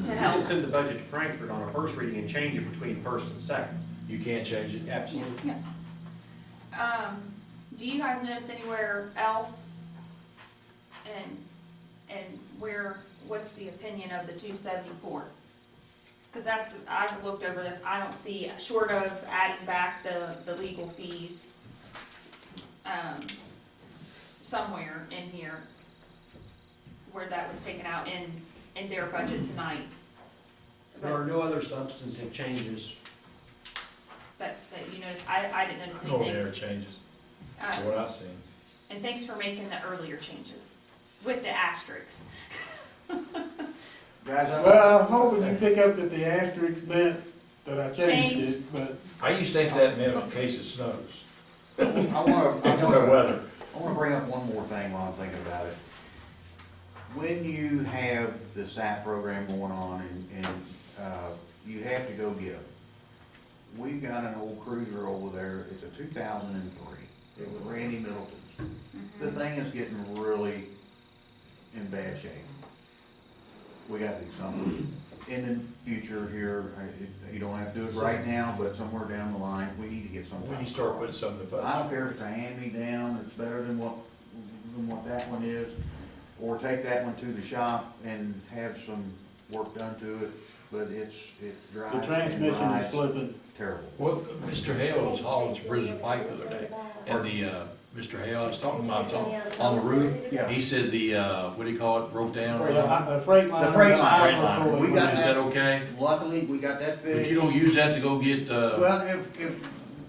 to You help. can send the budget to Frankfurt on a first reading and change it between first and second. You can't change it. Absolutely. Do you guys notice anywhere else? And what's the opinion of the 274? Because that's, I've looked over this, I don't see, short of adding back the legal fees, somewhere in here where that was taken out in their budget tonight. There are no other substantive changes. That you noticed, I didn't notice No anything. there changes, Uh, from what I've seen. And thanks for making the earlier changes with the asterisks. Guys, Well, I was hoping you'd pick up that the asterisk meant that I changed Changed. it, but I used to think that meant in case it snows. I wanna, It's the weather. I want to bring up one more thing while I'm thinking about it. When you have the SAP program going on and you have to go get them, we've got an old cruiser over there, it's a 2003. It was Randy Middleton's. The thing is getting really in bad shape. We gotta do something. In the future here, you don't have to do it right now, but somewhere down the line, we need to get something. When you start putting something in the I budget. don't care if it's a hand-me-down, it's better than what that one is, or take that one to the shop and have some work done to it, but it drives the and transmission is rides slipping. terrible. Well, Mr. Hale was hauling some prison pipe the other day, and Mr. Hale, I was talking about, on the roof, Yeah. he said what do you call it, broke down? The freight line. The freight line. Freightliner. We got Is that okay? Luckily, we got that But fixed. you don't use that to go get, Well,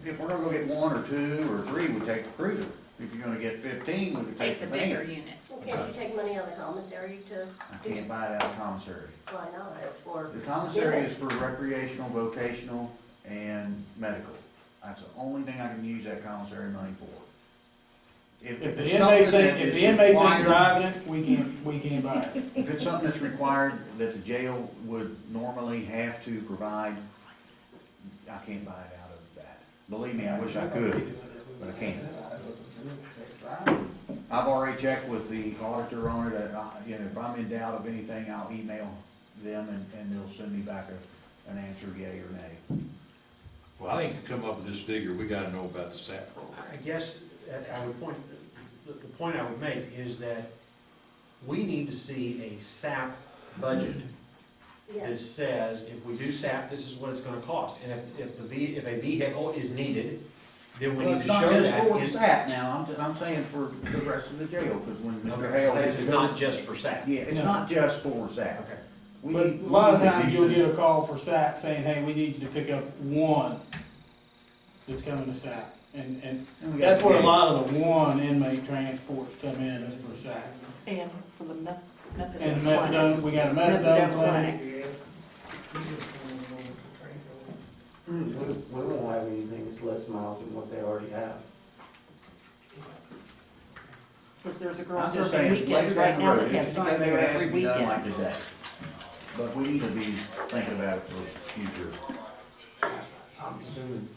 if we're gonna go get 1 or 2 or 3, we take the cruiser. If you're gonna get 15, we can Take take the the bigger van. unit. Well, can't you take money out of the commissary to I can't buy it out of commissary. why not, it's for. The commissary is for recreational, vocational, and medical. That's the only thing I can use that commissary money for. If it's the something inmates that ain't, if is the inmates ain't required- driving it, we can't buy it. If it's something that's required that the jail would normally have to provide, I can't buy it out of that. Believe me, I wish I could, but I can't. I've already checked with the auditor on it, if I'm in doubt of anything, I'll email them and they'll send me back an answer, yea or nay. well, I think to come up with this figure, we gotta know about the SAP program. I guess, I would point, the point I would make is that we need to see a SAP budget that Yes, says, if we do SAP, this is what it's gonna cost. And if a vehicle is needed, then we Well, need it's to not show just that. for in- SAP now, I'm saying for the rest of the jail, because when Mr. Okay, Hale so this has is to not go. just for SAP. Yeah, it's No. not just for SAP. Okay. We But need- a lot of we need times to you'll do get a call for SAP saying, hey, we need you to pick up 1 that's coming to SAP. And some- we got that's where a the- lot of the 1 inmate transports come in, is for SAP. And for the methadone. And clinic. methadone, we got a Methadone methadone clinic. clinic. We won't have anything that's less miles than what they already have. Because there's a girl I'm just serving saying, weekends later right down the now road, that has it's to not go anything there that has every to be done like weekend. today. But we need to be thinking about it for future. I'm assuming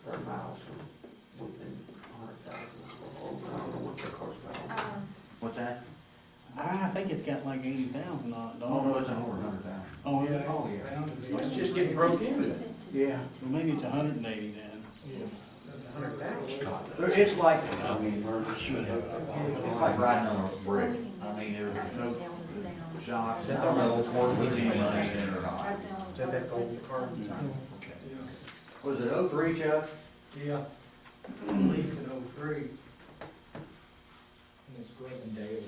their miles are within 100,000 or over. I don't know what their cost are. What's that? I think it's got like 80,000 on it, Oh, don't no, it? it's over 100,000. Oh, yeah. Oh, yeah. It's just getting broke into it. Yeah. Well, maybe it's 180 then. It's like, I mean, we're it's like riding on a brick. I mean, there's no shocks, I don't know if we're putting any money in or not. That's the only Is that that place gold it's card? coming from. Was it 03, Chuck? Yeah, at least in '03. And it's driven daily.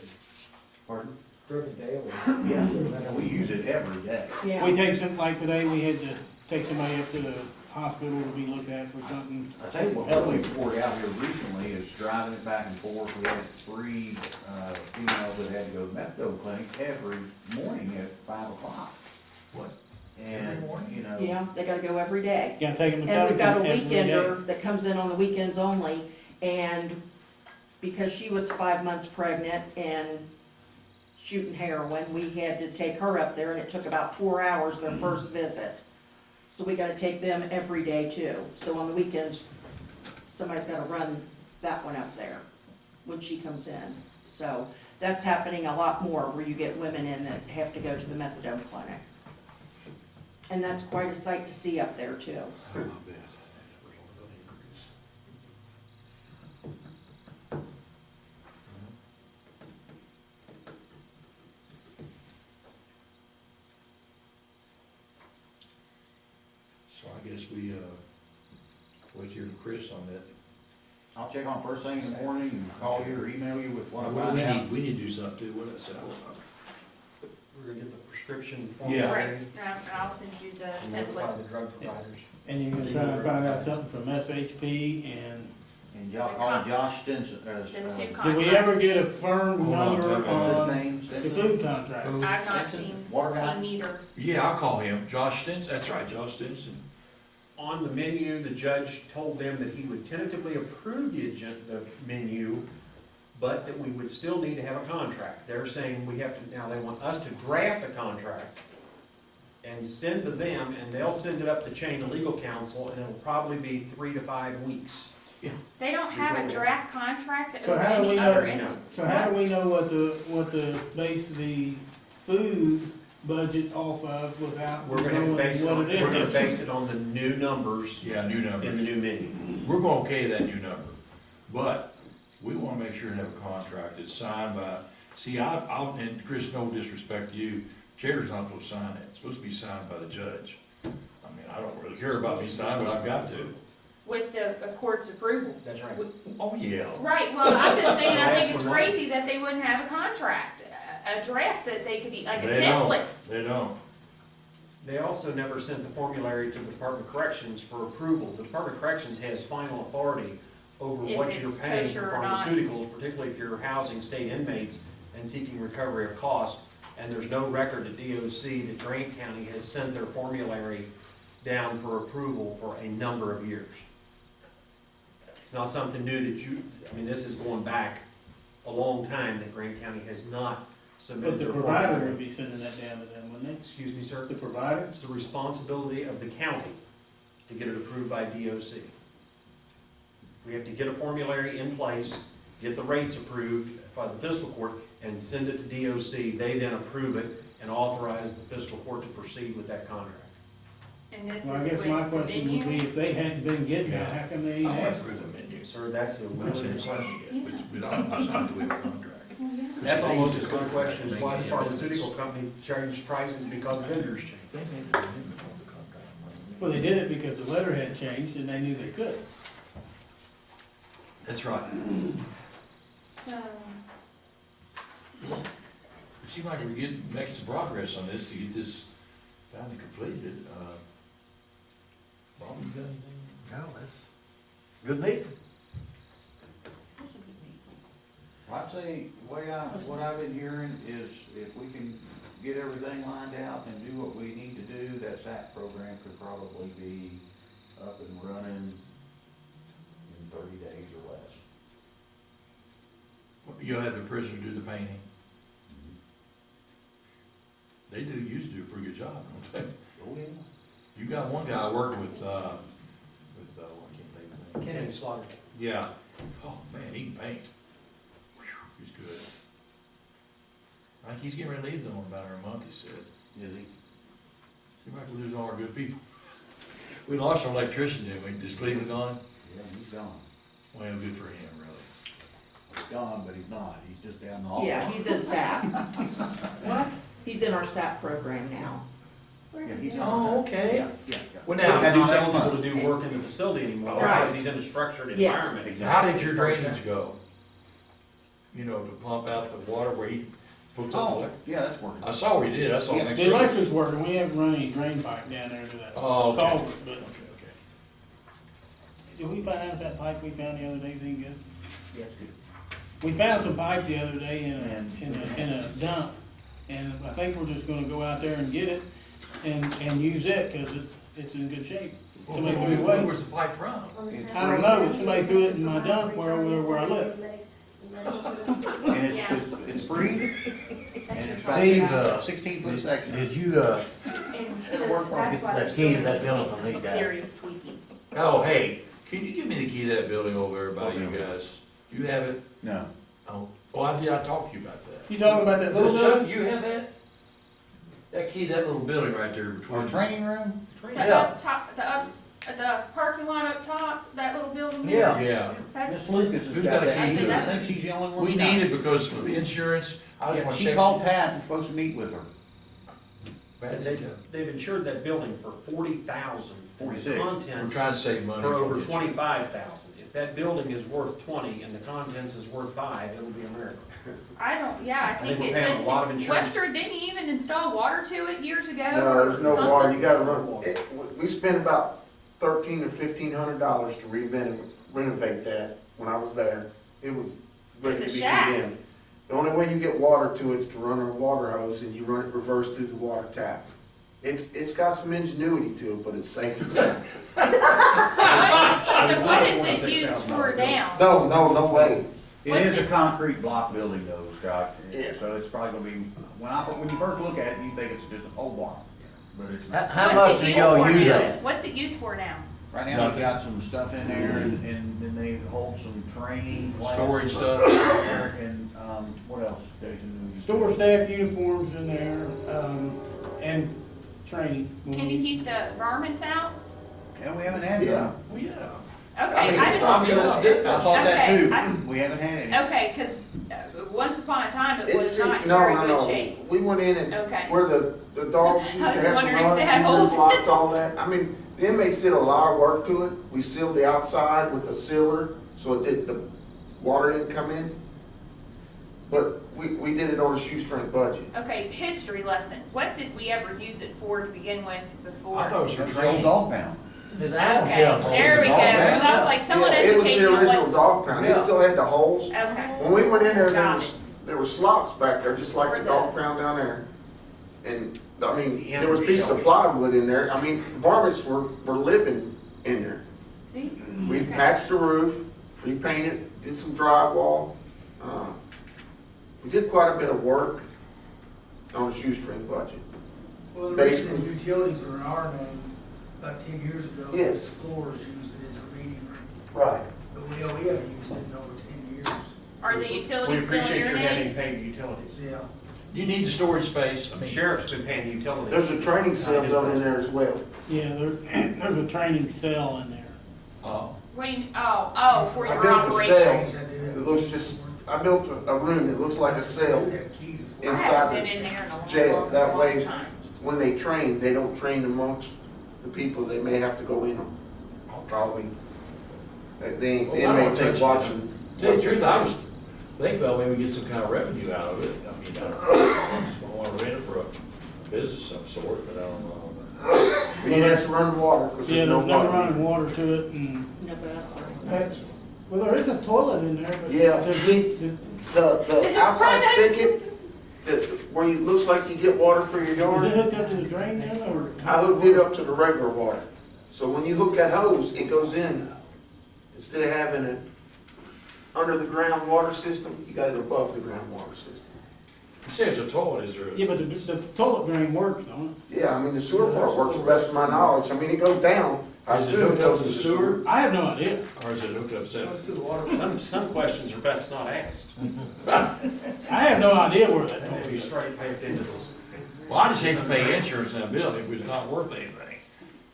Pardon? Driven daily. Yeah, and we use it every day. Yeah. We take some, like today, we had to take somebody up to the hospital to be looked at for something. I tell you what, we poured out here recently is driving it back and forth. We had 3 females that had to go to methadone clinic every morning at 5 o'clock. What? And, you know. Yeah, they gotta go every day. Gotta take them to And we've got a every day. weekender that comes in on the weekends only, and because she was 5 months pregnant and shooting heroin, we had to take her up there, and it took about 4 hours their first visit. So we gotta take them every day too. So on the weekends, somebody's gotta run that one up there when she comes in. So that's happening a lot more, where you get women in that have to go to the methadone clinic. And that's quite a sight to see up there too. Oh, I bet. So I guess we, wait here to Chris on that. I'll check on first thing in the morning and call you or email you with what I Well, find out. we need to do something too, what is that? We're gonna get the prescription Yeah. formulary. Right, and I'll send you the And template. notify the drug providers. And you're gonna try to find out something from SHP and, And y'all call Josh Stinson, The two did contracts. we ever get a firm Hold on, number tell me what's his on name, the Stinson? food contract? I've not Stinson? seen Water guy? neither. Yeah, I'll call him, Josh Stinson, that's right, Josh Stinson. On the menu, the judge told them that he would tentatively approve the menu, but that we would still need to have a contract. They're saying we have to, now they want us to draft a contract and send to them, and they'll send it up the chain to legal counsel, and it'll probably be 3 to 5 weeks. They don't have a draft contract that So with how do any we other know- instance. So how do we know what the base the food budget off of without We're gonna have to knowing base it on, what it we're gonna is? base it on the new numbers Yeah, new in the numbers. new menu. We're gonna okay that new number, but we wanna make sure and have a contract that's signed by, see, and Chris, no disrespect to you, chair's not supposed to sign it, it's supposed to be signed by the judge. I mean, I don't really care about me signing, but I've got to. With the court's approval. That's right. Oh, yeah. Right, well, I'm just saying, I think it's Last one. crazy that they wouldn't have a contract, a draft that they could, like a They don't. template. They don't. They also never sent the formulary to the Department of Corrections for approval. The Department of Corrections has final authority over If what you're it's paying kosher for or not. pharmaceuticals, particularly if you're housing state inmates and seeking recovery of cost. And there's no record at DOC that Grant County has sent their formulary down for approval for a number of years. It's not something new that I mean, this is going back a long time that Grant County has not But submitted the their provider formulary. would be sending that down to them, wouldn't Excuse me, sir? they? The provider? It's the responsibility of the county to get it approved by DOC. We have to get a formulary in place, get the rates approved by the fiscal court, and send it to DOC. They then approve it and authorize the fiscal court to proceed with that contract. And this is Well, I with guess my the question would be, venue. if they hadn't been getting Yeah. that, how come they I went asked? through the menu. Sir, that's a We really haven't good signed question. it yet, but we don't sign until we have a contract. That's almost as good a Contract question as to why make the any pharmaceutical company changed prices because vendors changed. They made an amendment on the contract. Well, they did it because the letter had changed and they knew they could. That's right. So, It seems like we're making some progress on this to get this finally completed. Bob, you got anything? No, that's good meeting. I'd say, what I've been hearing is if we can get everything lined out and do what we need to do, that SAP program could probably be up and running in 30 days or less. You'll have the prisoner do the painting. They used to do a pretty good job, don't they? Oh, yeah. You got one guy working with, I can't think of his name. Kennedy Slaughter. Yeah. Oh, man, he can paint. Whew, he's good. I think he's getting ready to leave them in about a month, he said. Is he? Seems like we're losing all our good people. We lost our electrician, didn't we? Is Cleveland gone? Yeah, he's gone. Well, good for him, really. He's gone, but he's not. He's just down the hall. Yeah, he's in SAP. What? He's in our SAP program now. Yeah, he's Oh, okay. Yeah, yeah. Well, Now, now, he's do not 6 eligible months. to do work in the facility anymore Right. because he's in a structured Yes. environment. how did your drainage go? You know, to pump out the water where he puts up the Oh, electric? yeah, that's working. I saw where he did, I saw Yeah, next The to it. electric's working, we haven't run any drain pipe down there to that Oh, okay. culvert, but Okay, okay. did we find out if that pipe we found the other day is any good? Yeah, it's good. We found some pipe the other day in a dump, and I think we're just gonna go out there and get it and use it, cause it's in good shape. Somebody threw it away. Where's the pipe from? I don't know, but somebody threw it in my dump where I live. And it's free, and it's Steve, about 16-foot section. Did you, And It'll so work. that's why The there's key to so that many building pieces will need of that. serious tweaking. Oh, hey, can you give me the key to that building over there by you guys? You have it? No. Oh, I talked to you about that. You talking about that little Chuck, building? you have that? That key, that little building right there Our between. training room? The up top, the parking lot up top, that little building there. Yeah. Yeah, That- Miss Lucas has Who's got got a that key too. to I it? think she's the only one. we who's got need it. it because of insurance. I just Yeah, want to she check. called Pat and supposed to meet with her. They've insured that building for 40,000. And the 46. We're contents trying to save money. for over this. 25,000. If that building is worth 20 and the contents is worth 5, it'll be a miracle. I I think think we're it, paying a lot of insurance. Webster, didn't he even install water to it years ago? No, or there's no something? water, you gotta run, we spent about $1,300 or $1,500 to renovate that when I was there. It was ready to It's a be shack. condemned. The only way you get water to it is to run a water hose and you run it reverse through the water tap. It's got some ingenuity to it, but it's safe and sound. So what is it used for now? No way. It What's is a it- concrete block building though, Scott, Yeah. so it's probably gonna be, when you first look at it, you think it's just a pole barn, but it's not. How much What's do it y'all used for use now? that? What's it used for now? Right now, Nothing. we've got some stuff in there, and then they hold some training classes. Storage stuff. And, what else, Jason? Store staff uniforms in there, and training. Can you keep the varmints out? Yeah, we haven't had Yeah. none. Well, yeah. Okay, mean, I just, I mean, I thought that Okay, too, we haven't had any. okay, cause once upon a time it was It's, not in no, very no, good no. shape. We went in and Okay. where the dogs used to I was have to wondering if run, they had we holes. blocked all that. I mean, the inmates did a lot of work to it. We sealed the outside with a sealer, so the water didn't come in. But we did it on a shoestring budget. Okay, history lesson. What did we ever use it for to begin with before? I thought it was for That's the old training. dog pound. His animal Okay, shelter. there we go, cause I was like, someone Yeah, it was educate the me on original what. dog pound. It Yeah. still had the holes. Okay, When we went in there, Got it. there were slots back there, just like For the the- dog pound down there. And, I It's mean, the there was animal pieces of shelter. plywood in there. I mean, varmints were living in there. see? We Okay. patched the roof, repainted, did some drywall. We did quite a bit of work on a shoestring budget. Well, the reason Basically. the utilities were in our name about 10 years ago. Yes. Explorers used it as a reading room, Right. but we haven't used it in over 10 years. Are the We utilities still in appreciate your your having name? paid utilities. Yeah. You need the storage space. I The mean, sheriff's been paying utilities. There's a training cell built in there as well. Yeah, there's a training cell in there. What do you, for I your built a cell. operations. It looks just, I built a room that looks like a cell. We have keys as well. I Inside haven't the been in there in a jail. long, That long way- time. When they train, they don't train amongst the people they may have to go in on. Probably. The Well, I don't inmates ain't touch it. watching. tell you the truth, I was thinking about maybe get some kind of revenue out of it. I mean, I want to rent it for a business of some sort, but I don't know. You have to run water, because Yeah, there's no there's no water. running water to it and, No, but well, there is a toilet in there, but. Yeah, there's- see, The outside spigot, where it looks like you get water for your Is it yard, hooked up to the drain then, or? I hooked it up to the regular water. So when you hook that hose, it goes in, instead of having an under the ground water system, you got it above the ground water system. You say there's a toilet, is there? Yeah, but the toilet drain works, don't Yeah, I mean, the sewer part works to the best of my knowledge. I mean, it goes down. I Is it assume hooked up to the sewer? it? I have no idea. Or is it hooked up Goes separate? to the water. Some questions are best not asked. I have no idea where that And toilet if you is. straight pay into this. Well, I just hate to pay insurance on a building if it's not worth anything.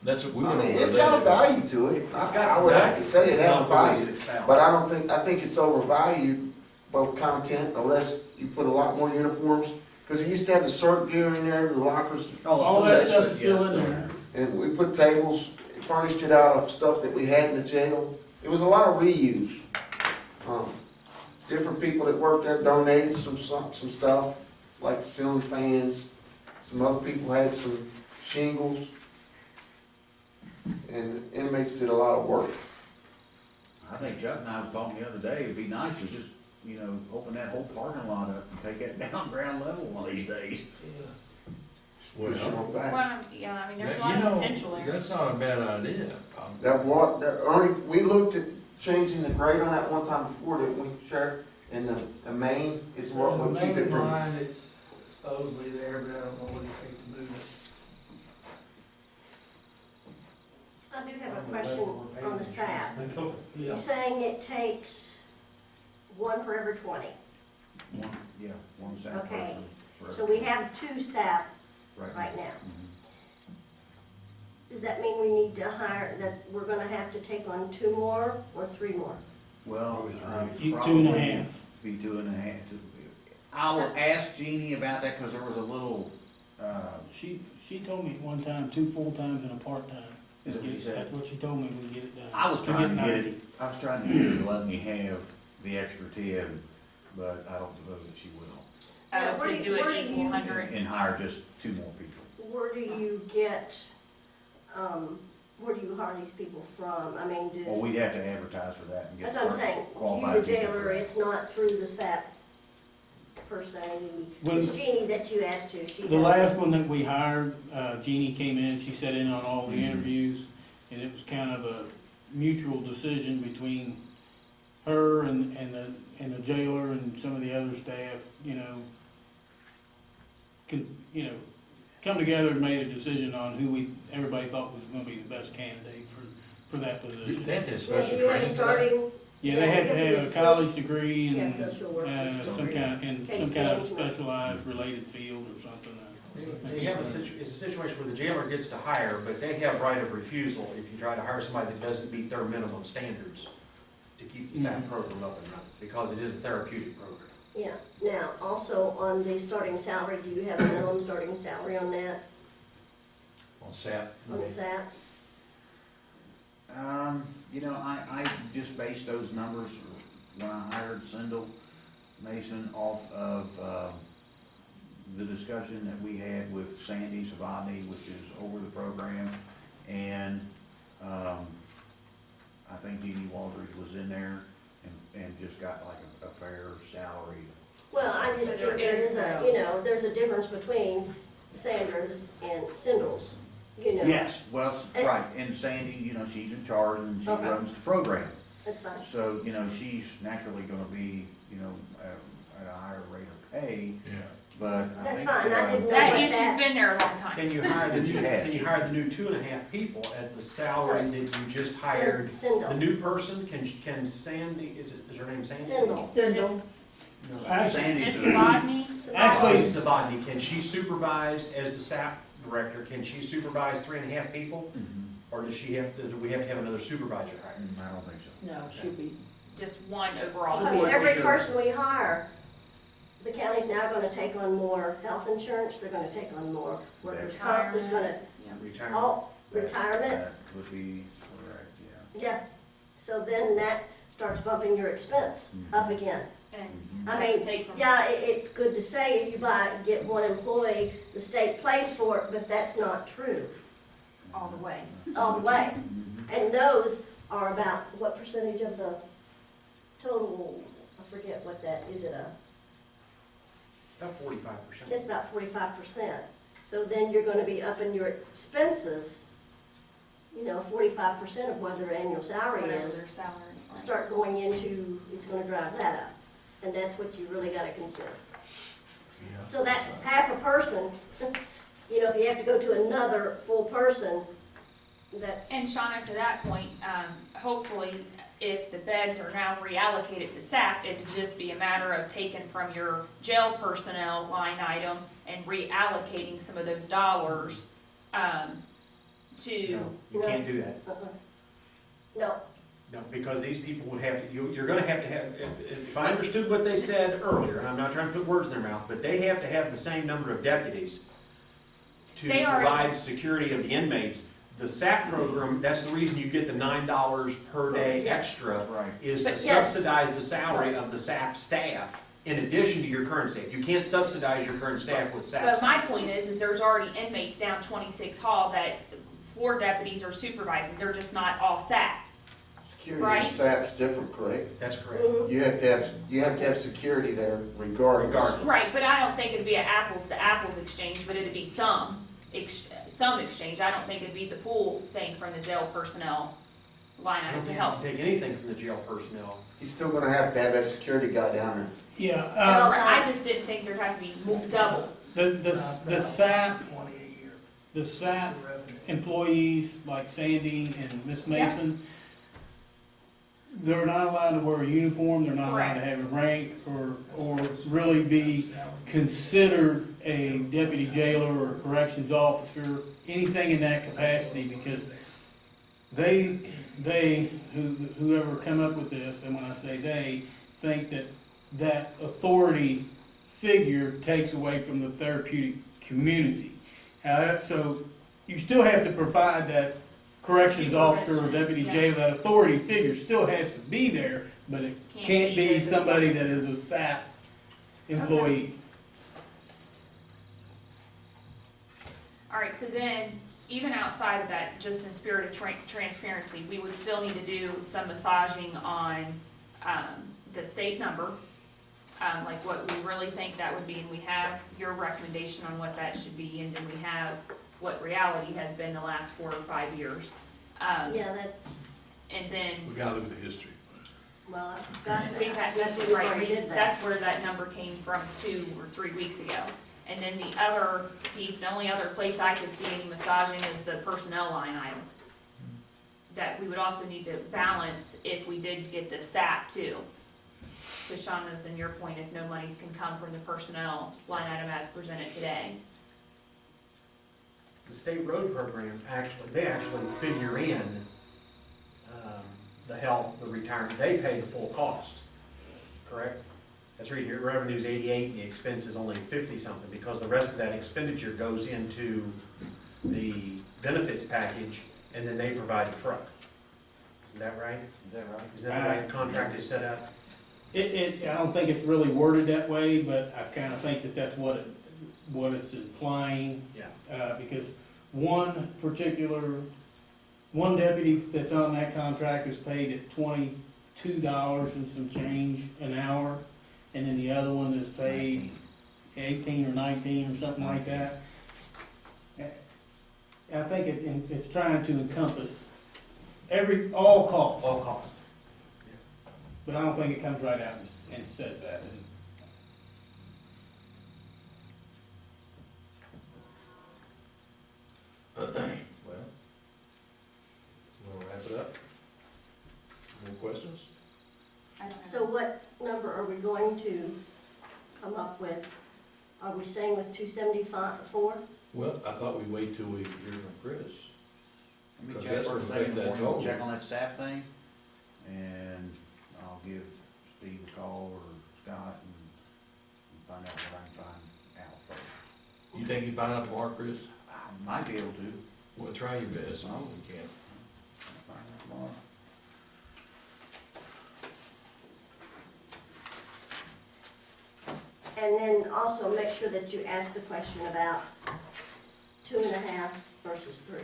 That's what we I want mean, to. it's got a value to it. I would have to say it has a value. But I think it's overvalued, both content, unless you put a lot more uniforms. Because it used to have the CERT gear in there, the lockers, All that stuff is still in there. and we put tables, furnished it out of stuff that we had in the jail. It was a lot of reuse. Different people that worked there donated some stuff, like ceiling fans. Some other people had some shingles. And inmates did a lot of work. I think Chuck and I was talking the other day, it'd be nice to just, open that whole parking lot up and take that down ground level one of these days. Push it on back. Well, yeah, I mean, there's a You lot know, of potential there. that's not a bad idea. We looked at changing the grade on that one time before, didn't we, Sheriff? And the main is what There's a would keep it main from. line that's supposedly there, but I don't know what it takes to move it. I do have a question on the SAP. Yeah. You're saying it takes one for every 20. One SAP Okay. person. So we have 2 SAP Right. right now. Mhm. Does that mean we need to hire, that we're gonna have to take on 2 more or 3 more? Well, You- probably 2.5. be 2.5. I will ask Jeannie about that, cause there was a little, She told me at one time, 2 full-times and a part-time. Is that what she said? That's what she told me we get it done. I was To trying to get 90. it, I was trying to get her to let me have the extra 10, but I don't suppose that she will. Yeah, where To do- do where it do equal you- 100. And hire just 2 more people. Where do you get, where do you hire these people from? I mean, Well, we'd have to advertise for that and get. that's what I'm saying. qualified You, the people for jailer, that. it's not through the SAP per se. When- It's Jeannie that you asked to, she The does. last one that we hired, Jeannie came in, she sat in on all the Mhm. interviews, and it was kind of a mutual decision between her and the jailer and some of the other staff, come together and made a decision on who everybody thought was gonna be the best candidate for that position. They have to have Yeah, special you have training a for that. starting, Yeah, they had to Yeah, have a college degree yeah, and, social workers. some kind Case of management. specialized related field or something. They have it's a situation where the jailer gets to hire, but they have right of refusal if you try to hire somebody that doesn't meet their minimum standards to keep the SAP program up and running, because it is a therapeutic program. Yeah, now, also on the starting salary, do you have a minimum starting salary on that, On SAP. on the SAP? I just based those numbers when I hired Sindel Mason off of, the discussion that we had with Sandy Savani, which is over the program, and, I think Dee Dee Waldridge was in there and just got like a fair salary. Well, I just So think there there is is, there's a difference between Sanders and Sindel's, Yes, well, And- right, and Sandy, she's in charge and she Okay. runs the program. That's fine. So, she's naturally gonna be, at a higher rate of pay, Yeah. but I That's think. fine, I didn't know That, what and she's that, been there a long time. Can you hire the new, Yes. can you hire the new 2.5 people at the salary that you just hired? The Sindel, new person, can Sandy, is her name Sandy? Sindel. Sindel. No. Actually, Sandy's Miss the- Bodney, Actually- Savani, can she supervise, as the SAP director, can she supervise 3.5 people? Mhm. Or does she have, do we have to have another supervisor hired? I don't think so. No, should be. just one overall. because Before every we do- person we hire, the county's now gonna take on more health insurance, they're gonna take on more workers' comp, there's gonna, Retirement? all, retirement, That would be correct, yeah. yeah. So then that starts bumping your expense up again. And I mean, take from. yeah, it's good to say if you get one employee, the state pays for it, but that's not true All the way. all the way. Mhm. And those are about, what percentage of the total, I forget what that, is it About 45%. it's about 45%. So then you're gonna be upping your expenses, 45% of what their annual salary Whatever is, their salary. right. start going into, it's gonna drive that up. And that's what you really gotta consider. Yeah. So that half a person, if you have to go to another full person, that's, And Shauna, to that point, hopefully, if the beds are now reallocated to SAP, it'd just be a matter of taking from your jail personnel line item and reallocating some of those dollars, to, No, you can't do that. no, No, because these people would have to, you're gonna have to have, if I understood what they said earlier, and I'm not trying to put words in their mouth, but they have to have the same number of deputies to They already- provide security of the inmates. The SAP program, that's the reason you get the $9 per day Yes. extra, Right. is to But yes. subsidize the salary of the SAP staff in addition to your current staff. You can't subsidize your current staff with SAP. but my staff. point is there's already inmates down 26 Hall that floor deputies are supervising, they're just not all SAP. Security Right. in SAP's different, correct? That's correct. mhm. You have to have security there regardless. Regardless. Right, but I don't think it'd be an apples to apples exchange, but it'd be some exchange. I don't think it'd be the full thing from the jail personnel line I item don't to think you help. can take anything from the jail personnel. He's still gonna have that security guy down Yeah, Well, I just didn't think there'd have to be double. the SAP, 20 a year. the SAP employees, like Sandy and Miss Mason, they're not allowed to wear a uniform, they're not allowed to have a rank, or really be considered a deputy jailer or corrections officer, anything in that capacity, because whoever come up with this, and when I say they, think that authority figure takes away from the therapeutic community. So you still have to provide that corrections officer or deputy jailer, that authority figure still has to be there, but it can't be somebody that is a SAP employee. All right, so then, even outside of that, just in spirit of transparency, we would still need to do some massaging on, the state number, like what we really think that would be, and we have your recommendation on what that should be, and then we have what reality has been the last 4 or 5 years. Yeah, that's, And then, We gotta look at the history. well, I've got that. we've had, That's right, what we already did that. that's where that number came from 2 or 3 weeks ago. And then the other piece, the only other place I could see any massaging is the personnel line item. That we would also need to balance if we did get the SAP too. To Shauna's and your point, if no monies can come from the personnel line item as presented today. The state road program, they actually figure in the health, the retirement, they pay the full cost, correct? That's right, your revenue's 88 and the expense is only 50-something, because the rest of that expenditure goes into the benefits package, and then they provide the truck. Isn't that right? Isn't that the way the contract is set up? I don't think it's really worded that way, but I kind of think that that's what it's implying. Yeah. Because one deputy that's on that contract is paid at $22 and some change an hour, and then the other one is paid 18 or 19 or something like that. I think it's trying to encompass all costs. All cost. But I don't think it comes right out and says that. Well, you wanna wrap it up? More questions? I don't know. So what number are we going to come up with? Are we staying with 274? Well, I thought we'd wait till we hear from Chris. Let me Because check that's first gonna thing in the affect that morning, total. check on that SAP thing, and I'll give Steve a call or Scott and find out what I can find out first. You think you find out tomorrow, Chris? I might be able to. Well, try your best. No, we can't. Find out tomorrow. And then also make sure that you ask the question about 2.5 versus 3.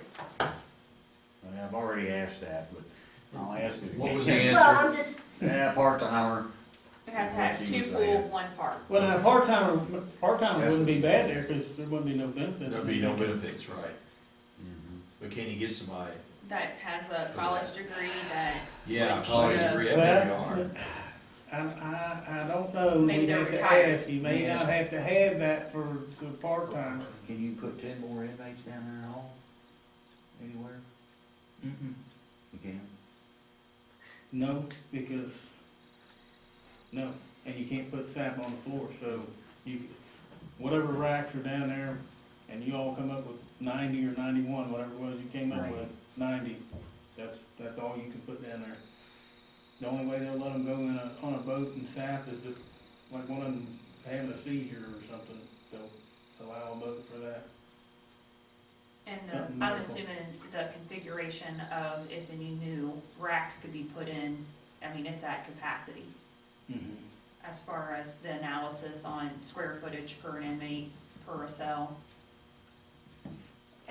And I've already asked that, but I'll ask it again. What was the Well, answer? I'm just, Yeah, part-timer. We have to have 2 full, 1 part. Well, now, part-timer wouldn't be bad there, because there wouldn't be no benefits. There'll be no benefits, right? Mhm. But can you get somebody? That has a college degree that. Yeah, would college need to- degree, that'd be hard. I don't know. Maybe You'd they're have to retired. ask. You may not have to have that for the part-timer. Can you put 10 more inmates down there at all? Anywhere? You can? No, because, no, and you can't put SAP on the floor, so whatever racks are down there, and you all come up with 90 or 91, whatever it was you came up Right. with, 90, that's all you can put down there. The only way they'll let them go on a boat in SAP is if, like, one of them having a seizure or something, they'll allow a boat for that. And Something I'm medical. assuming the configuration of if any new racks could be put in, I mean, it's at capacity. As far as the analysis on square footage per inmate, per a cell.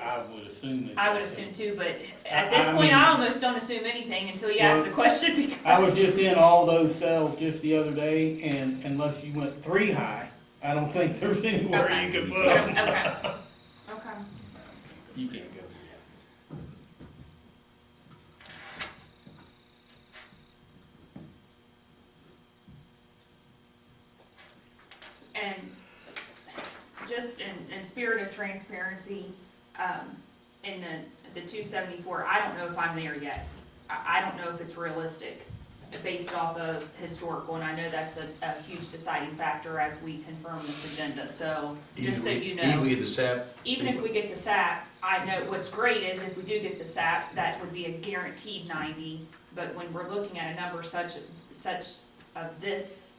I would assume that. I would assume too, but at this I point, mean- I almost don't assume anything until you ask the question because. I was just in all those cells just the other day, and unless you went 3 high, I don't think there's anywhere Okay. you could put Okay, them. okay. You can't go. And just in spirit of transparency, in the 274, I don't know if I'm there yet. I don't know if it's realistic based off of historical, and I know that's a huge deciding factor as we confirm this agenda, so just so you know. Even if we get the SAP. Even if we get the SAP, I know what's great is if we do get the SAP, that would be a guaranteed 90, but when we're looking at a number such of this,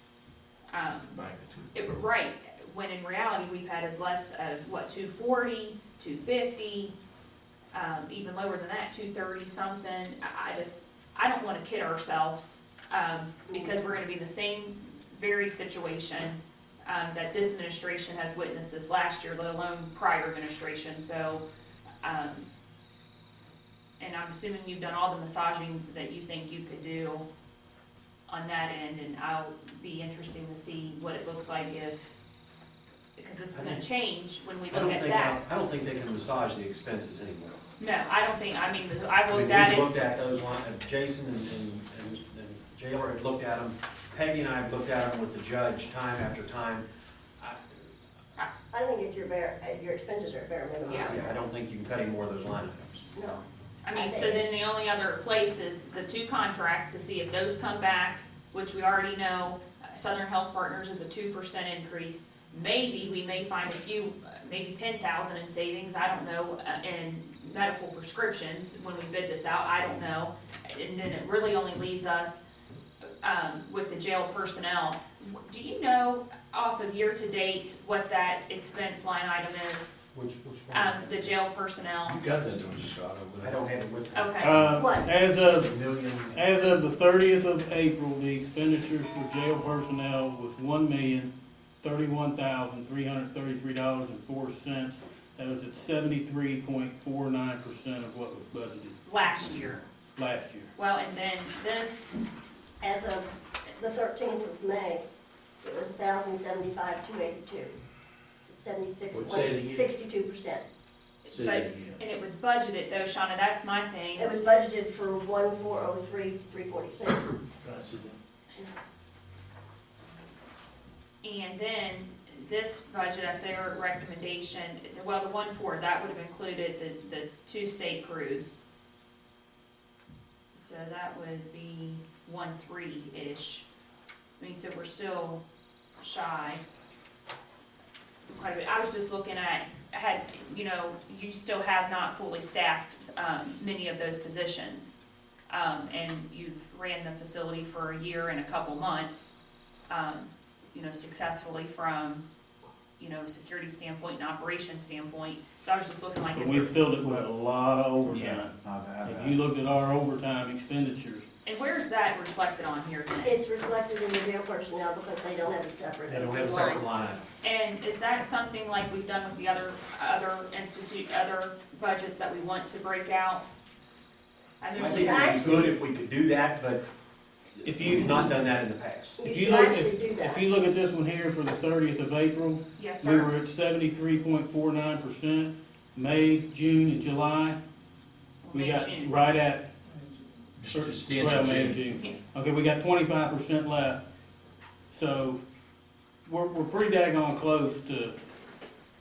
Magnitude. right, when in reality, we've had as less as, 240, 250, even lower than that, 230 something. I don't wanna kid ourselves, because we're gonna be in the same very situation, that this administration has witnessed this last year, let alone prior administration, so, and I'm assuming you've done all the massaging that you think you could do on that end, and I'll be interested to see what it looks like because this is gonna change when we look at SAP. I don't think they can massage the expenses anymore. No, I don't think, I've looked We've at looked it, at those lines, Jason and Jailer have looked at them, Peggy and I have looked at them with the judge time after time. I think if your expenses are at bare minimum. Yeah. I don't think you can cut any more of those line items. No. I mean, so then the only other place is the 2 contracts to see if those come back, which we already know, Southern Health Partners is a 2% increase. Maybe we may find a few, maybe 10,000 in savings, I don't know, in medical prescriptions when we bid this out, I don't know. And then it really only leaves us with the jail personnel. Do you know off of year-to-date what that expense line item is? Which one? The jail personnel? You got that, don't you, Scott, over there? I don't have it with me. Okay, What? As of Million. As of the 30th of April, the expenditures for jail personnel was $1,031,333.04. That was at 73.49% of what was budgeted last year. last year. Well, and then this, As of the 13th of May, it was 1,075,282. It's at Say it again. 76.62%. Say but, that again. and it was budgeted though, Shauna, that's my thing. It was budgeted for 1,403,346. And then this budget at their recommendation, well, the 1.4, that would have included the 2 state crews. So that would be 1.3-ish. I mean, so we're still shy quite a bit. I was just looking at, you still have not fully staffed, many of those positions. And you've ran the facility for a year and a couple months, successfully from, a security standpoint and operation standpoint. So I was just looking like, But is we there, filled it with a lot of overtime. If you looked at our overtime expenditures, and where is that reflected on here then? It's reflected in the jail personnel because they don't have a separate. They don't have a separate line item. And is that something like we've done with the other budgets that we want to break out? I think it would be good if we could do that, but if we've you, not done that in the past. You should actually do if that. you look at this one here for the 30th of April, Yes, we sir. were at 73.49%. May, June, and July, we May, got June. right at, Just the well, May, end June. Yeah. Okay, we got 25% left. So we're pretty daggone close to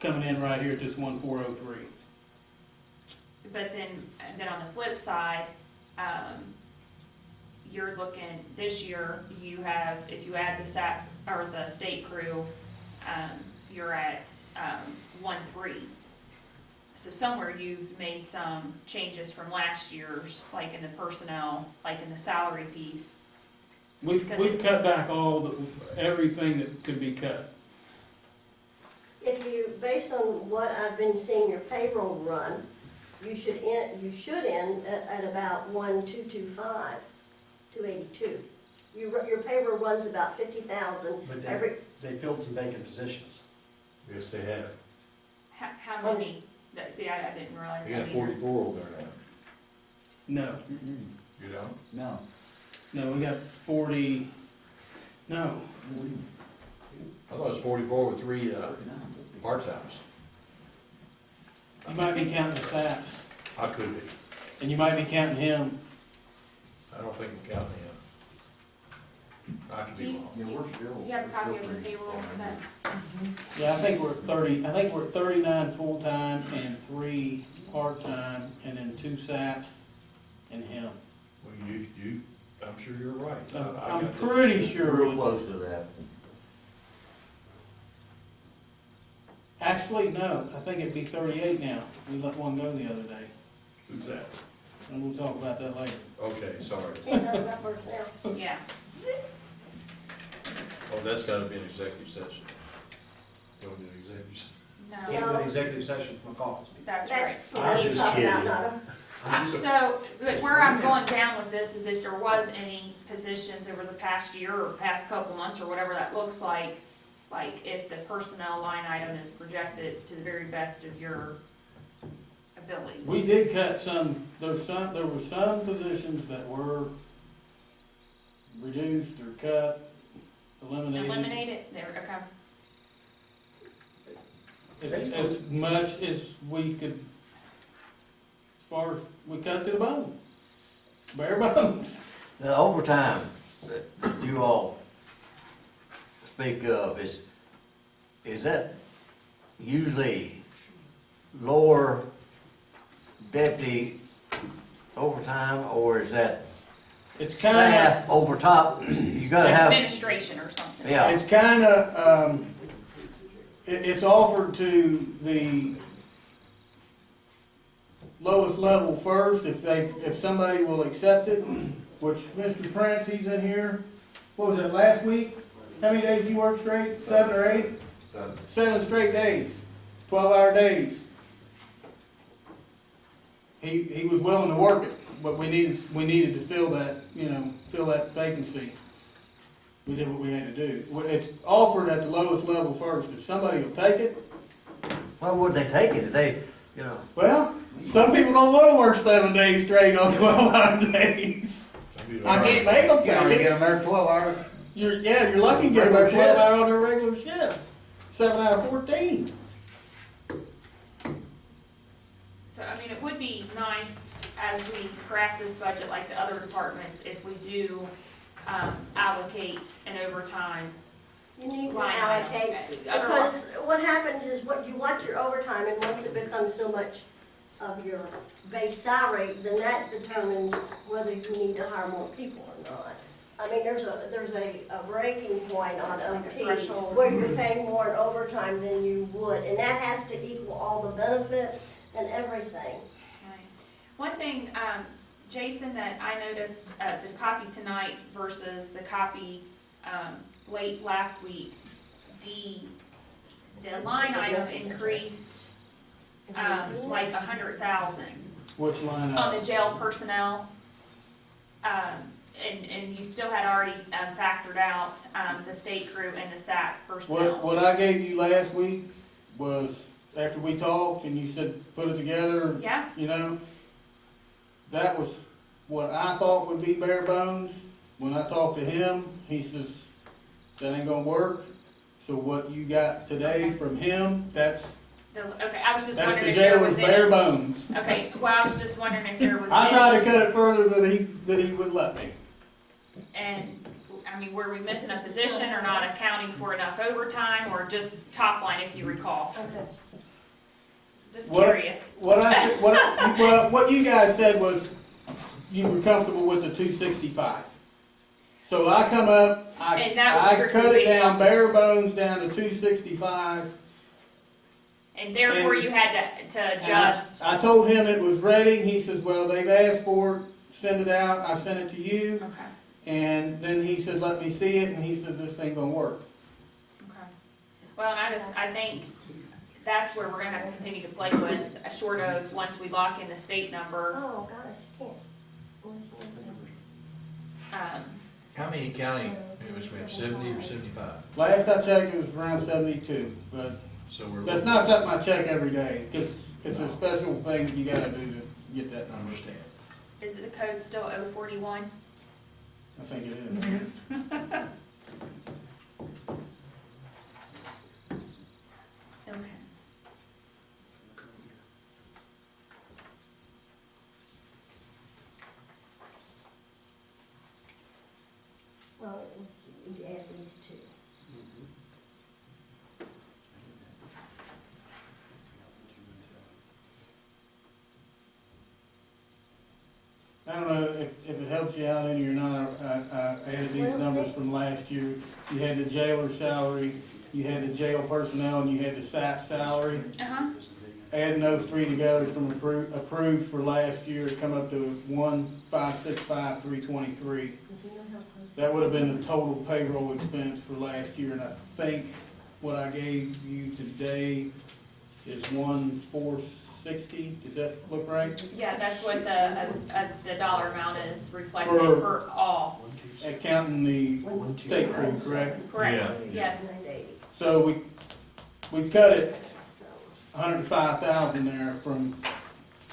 coming in right here at this 1,403. But then on the flip side, you're looking, this year, you have, if you add the SAP, or the state crew, you're at 1.3. So somewhere you've made some changes from last year's, like in the personnel, like in the salary piece. We've Because cut it's- back everything that could be cut. If you, based on what I've been seeing your payroll run, you should end at about 1,225, 282. Your payroll runs about 50,000 But every, they filled some vacant positions. Yes, they have. How many? See, I didn't realize You that got either. 44 over there now. No, You don't? no, we got 40, no. I thought it was 44 with 3 part-times. You might be counting the SAPs, I could be. and you might be counting him. I don't think I'm counting him. I could Do be you, wrong. Yeah, we're still. you have a copy of the payroll that, Yeah, I think we're at 39 full-time and 3 part-time, and then 2 SAPs and him. Well, I'm sure you're right. I I'm got that. pretty sure. Real close to that. Actually, no, I think it'd be 38 now. We let one go the other day, Who's that? and we'll talk about that later. Okay, sorry. Can't have that personnel. yeah. Oh, that's gotta be an executive session. Go to executive session. No, Can't do an executive session from a caucus meeting. that's That's right. for I'm them to just talk about, kidding. not us. So, but where I'm going down with this is if there was any positions over the past year or past couple months or whatever that looks like if the personnel line item is projected to the very best of your ability. We did cut some, there were some positions that were reduced or cut, eliminated. Eliminate it, there, okay. As much as we could, as far as we cut to the bone, bare bones. The overtime that you all speak of, is that usually lower deputy overtime, or is that It's kinda, staff over top? You gotta have, Administration or something. yeah, it's kinda, it's offered to the lowest level first, if somebody will accept it, which Mr. Prince, he's in here. What was that, last week? How many days you worked straight? 7 or 8? 7 straight days, 12-hour days. He was willing to work it, but we needed to fill that, fill that vacancy. We did what we had to do. It's offered at the lowest level first. If somebody will take it, why would they take it if they, you know? well, some people don't want to work 7 days straight on 12-hour days. Some people I are- can't make them You can only take get it. them there 12 hours. You're lucky to get them Regular 12 shift. hour on their regular shift. 7 out of 14. So, I mean, it would be nice as we craft this budget like the other departments, if we do, allocate an overtime You need to line allocate, item. because what happens is what you want your overtime, and once it becomes so much of your base salary, then that determines whether you need to hire more people or not. I mean, there's a breaking point on OT threshold. where you're paying more in overtime than you would, and that has to equal all the benefits and everything. Right. One thing, Jason, that I noticed, the copy tonight versus the copy, late last week, the line item increased, like 100,000 Which line on item? the jail personnel. And you still had already, factored out, the state crew and the SAC personnel. What I gave you last week was, after we talked and you said, put it together, Yeah, that was what I thought would be bare bones. When I talked to him, he says, that ain't gonna work. So what you got today from him, that's okay, I was just the wondering if there was jail's bare any, bones. okay, well, I was just wondering if there was I tried to any, cut it further than he would let me. and, I mean, were we missing a position or not accounting for enough overtime, or just top line, if you recall? Okay. Just What- curious. What you guys said was you were comfortable with the 265. So I come up, And that was I strictly cut it based down on- bare bones down to 265. And therefore, And- you had to adjust. I told him it was ready. He says, well, they've asked for it, send it out. I sent it to you. Okay, And then he said, let me see it. And he said, this ain't gonna work. okay. Well, and I think that's where we're gonna have to continue to play with, short of, once we lock in the state number, Oh, gosh, you can't. How many county, members we have, 70 or 75? Last I checked, it was around 72. But So we're. that's not something I check every day. It's a special thing that you gotta do to get that I number. understand. is the code still 041? I think it is. Okay. Well, times 2. I don't know if it helps you out any or not, I added these numbers from last year. You had the jailer's salary, you had the jail personnel, and you had the SAP salary. Uh-huh. Adding those three together from approved for last year, it come up to 1,565,323. That would have been the total payroll expense for last year, and I think what I gave you today is 1,460. Does that look right? Yeah, that's what the dollar amount is reflected For- for all. Accounting the state crew, correct? Correct, Yeah. yes. So we cut it 105,000 there from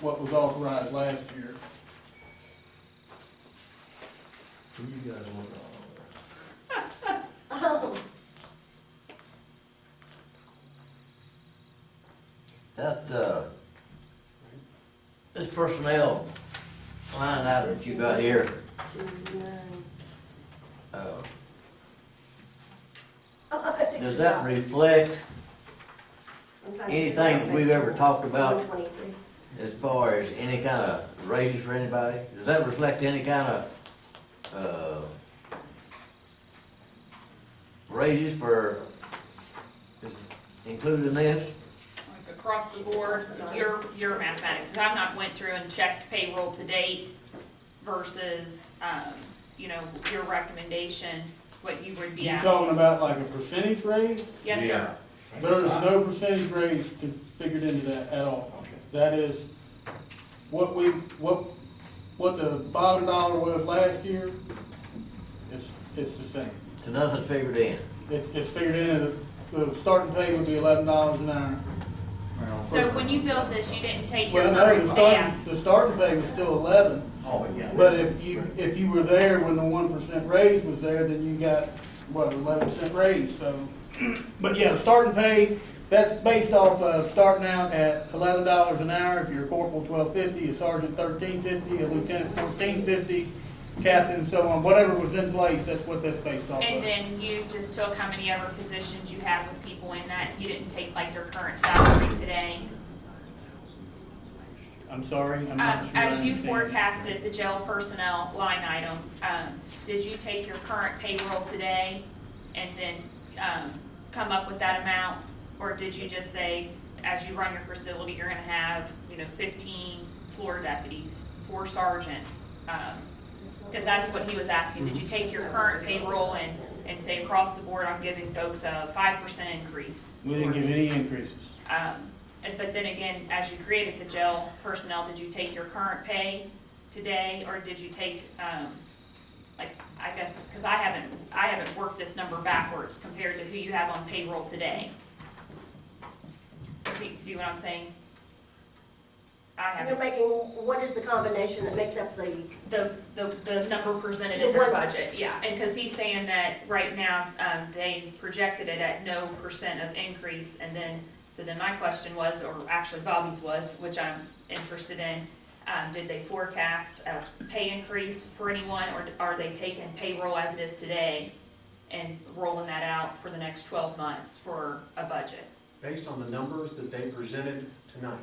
what was authorized last year. Who you guys want Oh, that, this personnel line item that you got here, 2,9. does that reflect I'm trying to anything figure out that we've ever talked about 123. as far as any kind of raises for anybody? Does that reflect any kind of, raises for, is included in this? Like across the board, your mathematics, 'cause I've not went through and checked payroll to date versus, your recommendation, what you would be You asking. talking about like a percentage raise? Yes, sir. There is no percentage raise figured into that at all. That is what the bottom dollar was last year, it's the same. So nothing's figured in? It's figured in, the starting pay would be $11 an hour. So when you built this, you didn't take your Well, no, current staff. the starting pay was still 11, Oh, yeah. but if you were there when the 1% raise was there, then you got, what, 11% raise, so. But yeah, starting pay, that's based off of starting out at $11 an hour. If you're a corporal, $12.50, a sergeant, $13.50, a lieutenant, $14.50, captain, so on, whatever was in place, that's what that's based off And of. then you just took how many other positions you have with people in that, you didn't take like their current salary today. I'm sorry, I'm not sure. I As you understand. forecasted the jail personnel line item, did you take your current payroll today and then, come up with that amount? Or did you just say, as you run your facility, you're gonna have, 15 floor deputies, 4 sergeants? Because that's what he was asking. Did you take your current payroll and say across the board, I'm giving folks a 5% increase? We didn't give any increases. But then again, as you created the jail personnel, did you take your current pay today, or did you take, I guess, because I haven't worked this number backwards compared to who you have on payroll today. See what I'm saying? I You're haven't, making, what is the combination that makes up the, the number presented in The their one- budget, yeah, and because he's saying that right now, they projected it at no % of increase, and then, so then my question was, or actually Bobby's was, which I'm interested in, did they forecast a pay increase for anyone, or are they taking payroll as it is today and rolling that out for the next 12 months for a budget? Based on the numbers that they presented tonight,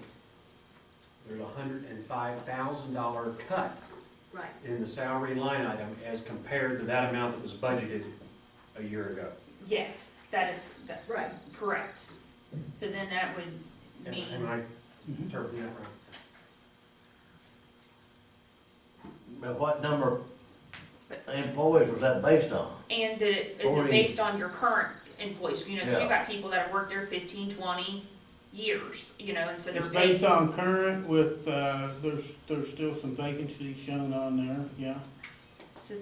there's a $105,000 cut right, in the salary line item as compared to that amount that was budgeted a year ago. Yes, that is right. correct. So then that would mean, Am I interpreting that right? But what number of employees was that based on? and is it 40. based on your current employees? 'Cause Yeah. you've got people that have worked there 15, 20 years, and so they're It's based based. on current with, there's still some vacancies shown on there, yeah. So,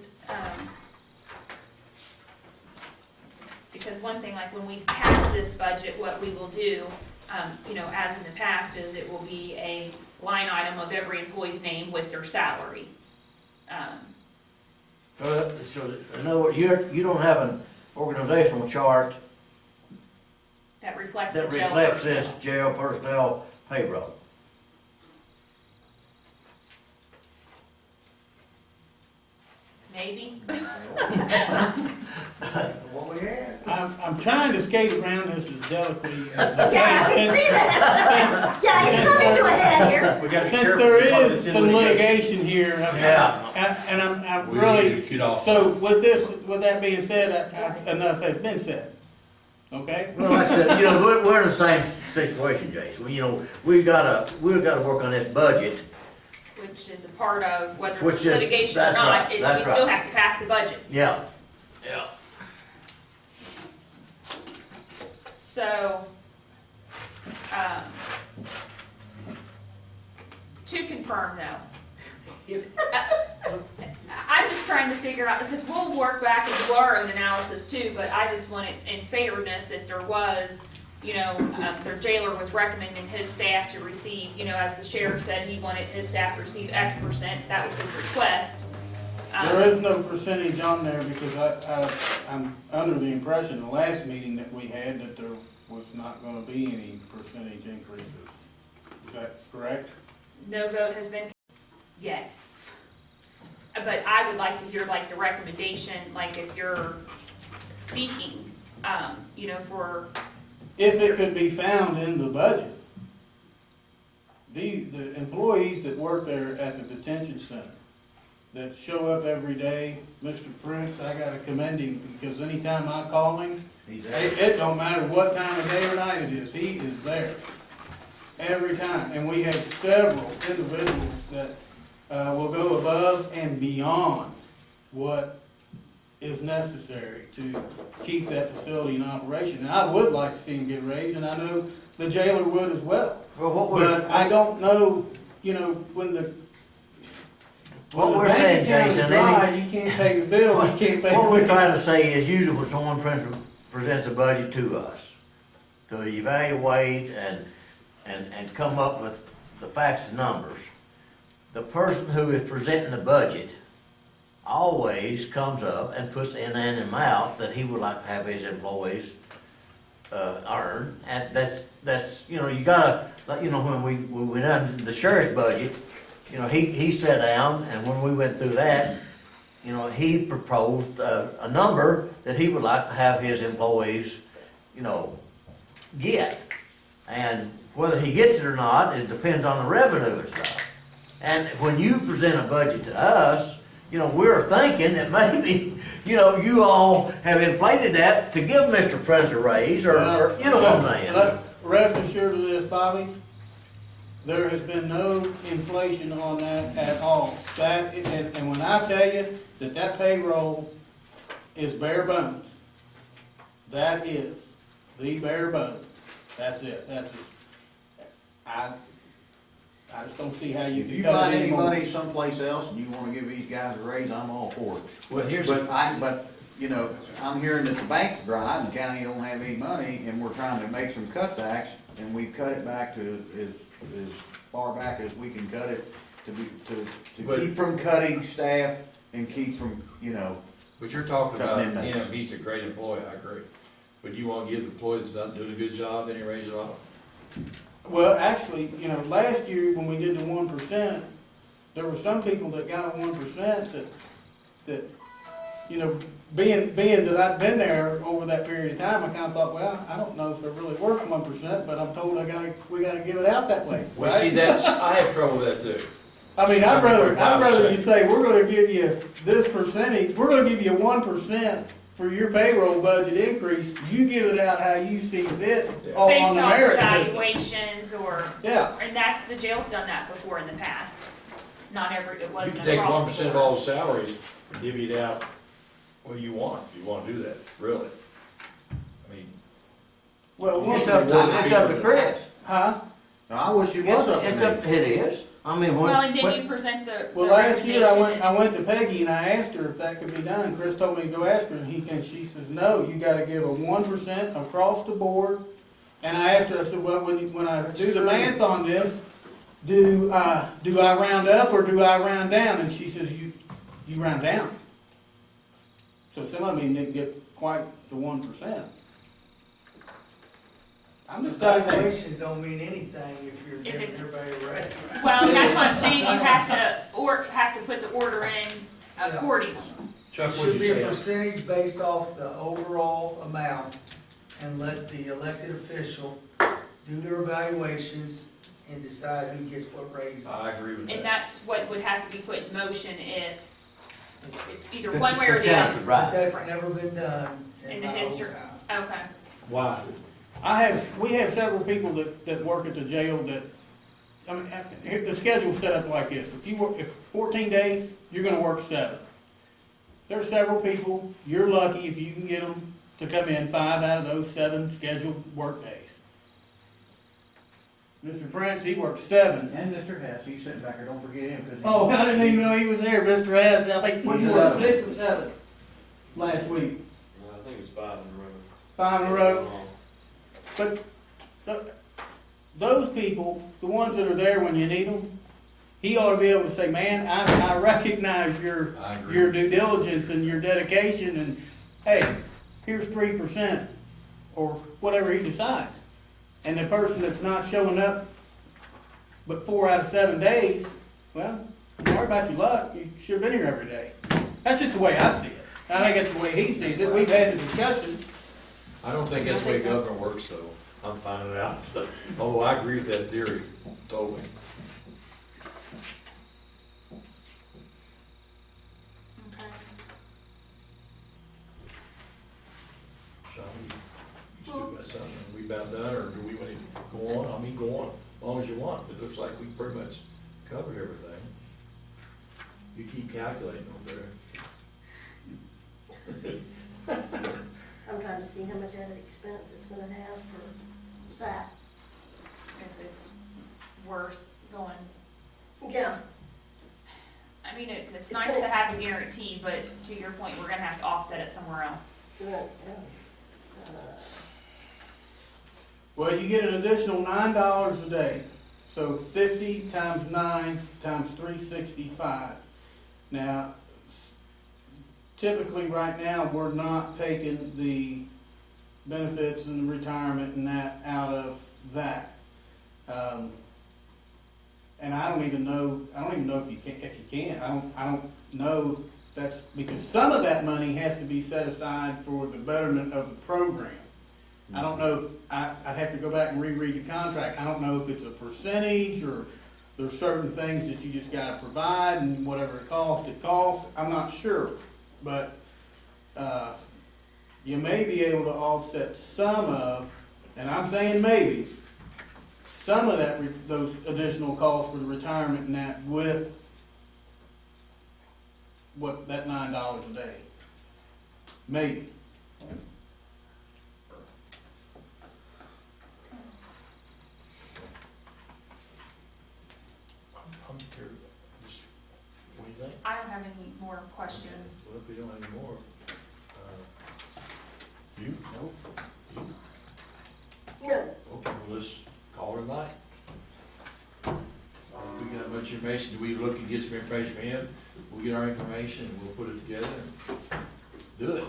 because one thing, like when we pass this budget, what we will do, as in the past, is it will be a line item of every employee's name with their salary. So, in other words, you don't have an organizational chart That reflects the that jail reflects this personnel. jail personnel payroll. Maybe, What we I'm trying to skate around this as delicately as I Yeah, I can see that. Yeah, he's coming to a head here. We gotta be Since careful there because is it's in some litigation here, Yeah. and I'm We really, need to get off. so with that being said, enough has been said, okay? Well, like I said, you know, we're in the same situation, Jason. You know, we've gotta work on this budget. Which is a part of whether Which it's is- litigation or that's not, right, we that's still right. have to pass the budget. Yeah. Yeah. So, to confirm though, I'm just trying to figure out, because we'll work back and do our own analysis too, but I just wanted, in fairness, if there was, you know, their jailer was recommending his staff to receive, you know, as the sheriff said, he wanted his staff to receive X%, that was his request. There is no percentage on there because I'm under the impression the last meeting that we had that there was not gonna be any percentage increases. Is that correct? No vote has been yet. But I would like to hear like the recommendation, like if you're seeking, you know, for, If it could be found in the budget. The employees that work there at the detention center, that show up every day, Mr. Prince, I gotta commend him, because anytime I call him, it don't matter what time of day or night it is, he is there. Every time, and we have several individuals that, will go above and beyond what is necessary to keep that facility in operation. And I would like to see him get raised, and I know the jailer would as well. Well, what we're, But I don't know, you know, when the what we're saying, bank account is Jason, dry, you can't pay the bill, you can't pay. what we're trying to say is usually when someone presents a budget to us, to evaluate and come up with the facts and numbers, the person who is presenting the budget always comes up and puts in an amount that he would like to have his employees earn. And that's, you know, you gotta, like, you know, when we done the sheriff's budget, you know, he sat down, and when we went through that, you know, he proposed a number that he would like to have his employees, you know, get. And whether he gets it or not, it depends on the revenue and stuff. And when you present a budget to us, you know, we're thinking that maybe, you know, you all have inflated that to give Mr. Prince a raise, or you know what I'm saying? Rest assured of this, Bobby, there has been no inflation on that at all. That, and when I tell you that payroll is bare bones, that is the bare bones. That's it, I just don't see how you If can you cut find it any anymore. money someplace else and you wanna give these guys a raise, I'm all for it. Well, here's, But, you know, I'm hearing that the bank's dry and the county don't have any money, and we're trying to make some cutbacks, and we cut it back to as far back as we can cut it to But- keep from cutting staff and keep from, you know, but you're talking about Cutting in him, he's a great employee, I agree. But you wanna give the employee that's not doing a good job, then you raise it off? Well, actually, you know, last year when we did the 1%, there were some people that got a 1% that, you know, being that I've been there over that period of time, I kinda thought, well, I don't know if they're really worth 1%, but I'm told we gotta give it out that way. Well, right? see, I have trouble with that too. I mean, I'd rather you 5%. say, we're gonna give you this percentage, we're gonna give you 1% for your payroll budget increase, you give it out how you see fit, all based on the on merit system. evaluations or, Yeah. and that's, the jail's done that before in the past. Not it You wasn't can take across 1% the of board. all the salaries and divvy it out what you want, if you wanna do that, really. I mean, Well, It's up to Chris. huh? now, I wish it was up to It's me. up, it is. I mean, Well, and when, then you present the Well, last year I recommendation went to Peggy and I asked her if that could be done. Chris told me to go ask her, and she says, no, you gotta give a 1% across the board. And I asked her, I said, well, when I do the math on this, do I round up or do I round down? And she says, you round down. So some of them didn't get quite the 1%. I'm just telling you. Calculations don't mean anything if you're If giving it's- everybody a raise. Well, that's what I'm saying, you have to put the order in accordingly. Chuck, It what'd should be you a say? percentage based off the overall amount, and let the elected official do their evaluations and decide who gets what raise. I agree with And that. that's what would have to be put in motion if it's either The- one way or the the other. chances, But Right. that's never been done In in the my whole history. time. Okay. Why? we have several people that work at the jail that, I mean, the schedule's set up like this. If you work, if 14 days, you're gonna work 7. There's several people, you're lucky if you can get them to come in 5 out of those 7 scheduled work days. Mr. Prince, he works 7. And Mr. Hess, he's sitting back there, don't forget him, 'cause he- Oh, I didn't even know he was there, Mr. Hess, I think He's he worked 11. 6 or 7 last week. I think it's 5 in a row. 5 in a row. But those people, the ones that are there when you need them, he ought to be able to say, man, I recognize your I agree. your due diligence and your dedication, and hey, here's 3%, or whatever he decides. And the person that's not showing up but 4 out of 7 days, well, sorry about your luck, you should have been here every day. That's just the way I see it. I think that's the way he sees it. We've had the discussion. I don't think that's the way government works, though. I'm finding out. Although I agree with that theory, totally. Okay. Sean, you still got something? We about done, or do we want to go on? I mean, go on, as long as you want. It looks like we pretty much covered everything. You keep calculating over there. I'm trying to see how much added expense it's gonna have for SAP. If it's worth going. Yeah. I mean, it's nice to have the guarantee, but to your point, we're gonna have to offset it somewhere else. Well, you get an additional $9 a day, so 50 times 9 times 365. Now, typically, right now, we're not taking the benefits and the retirement and that out of that. And I don't even know if you can, I don't know, that's, because some of that money has to be set aside for the betterment of the program. I don't know if, I'd have to go back and reread the contract. I don't know if it's a percentage, or there's certain things that you just gotta provide, and whatever it costs, I'm not sure. But, you may be able to offset some of, and I'm saying maybe, some of that, those additional costs for the retirement and that with what, that $9 a day. Maybe. I'm here, just, what do you think? I don't have any more questions. Well, if we don't have any more, you? No? You? No, Okay, well, let's call it a night. We got much information, do we look and get some information from him? We'll get our information and we'll put it together and do it.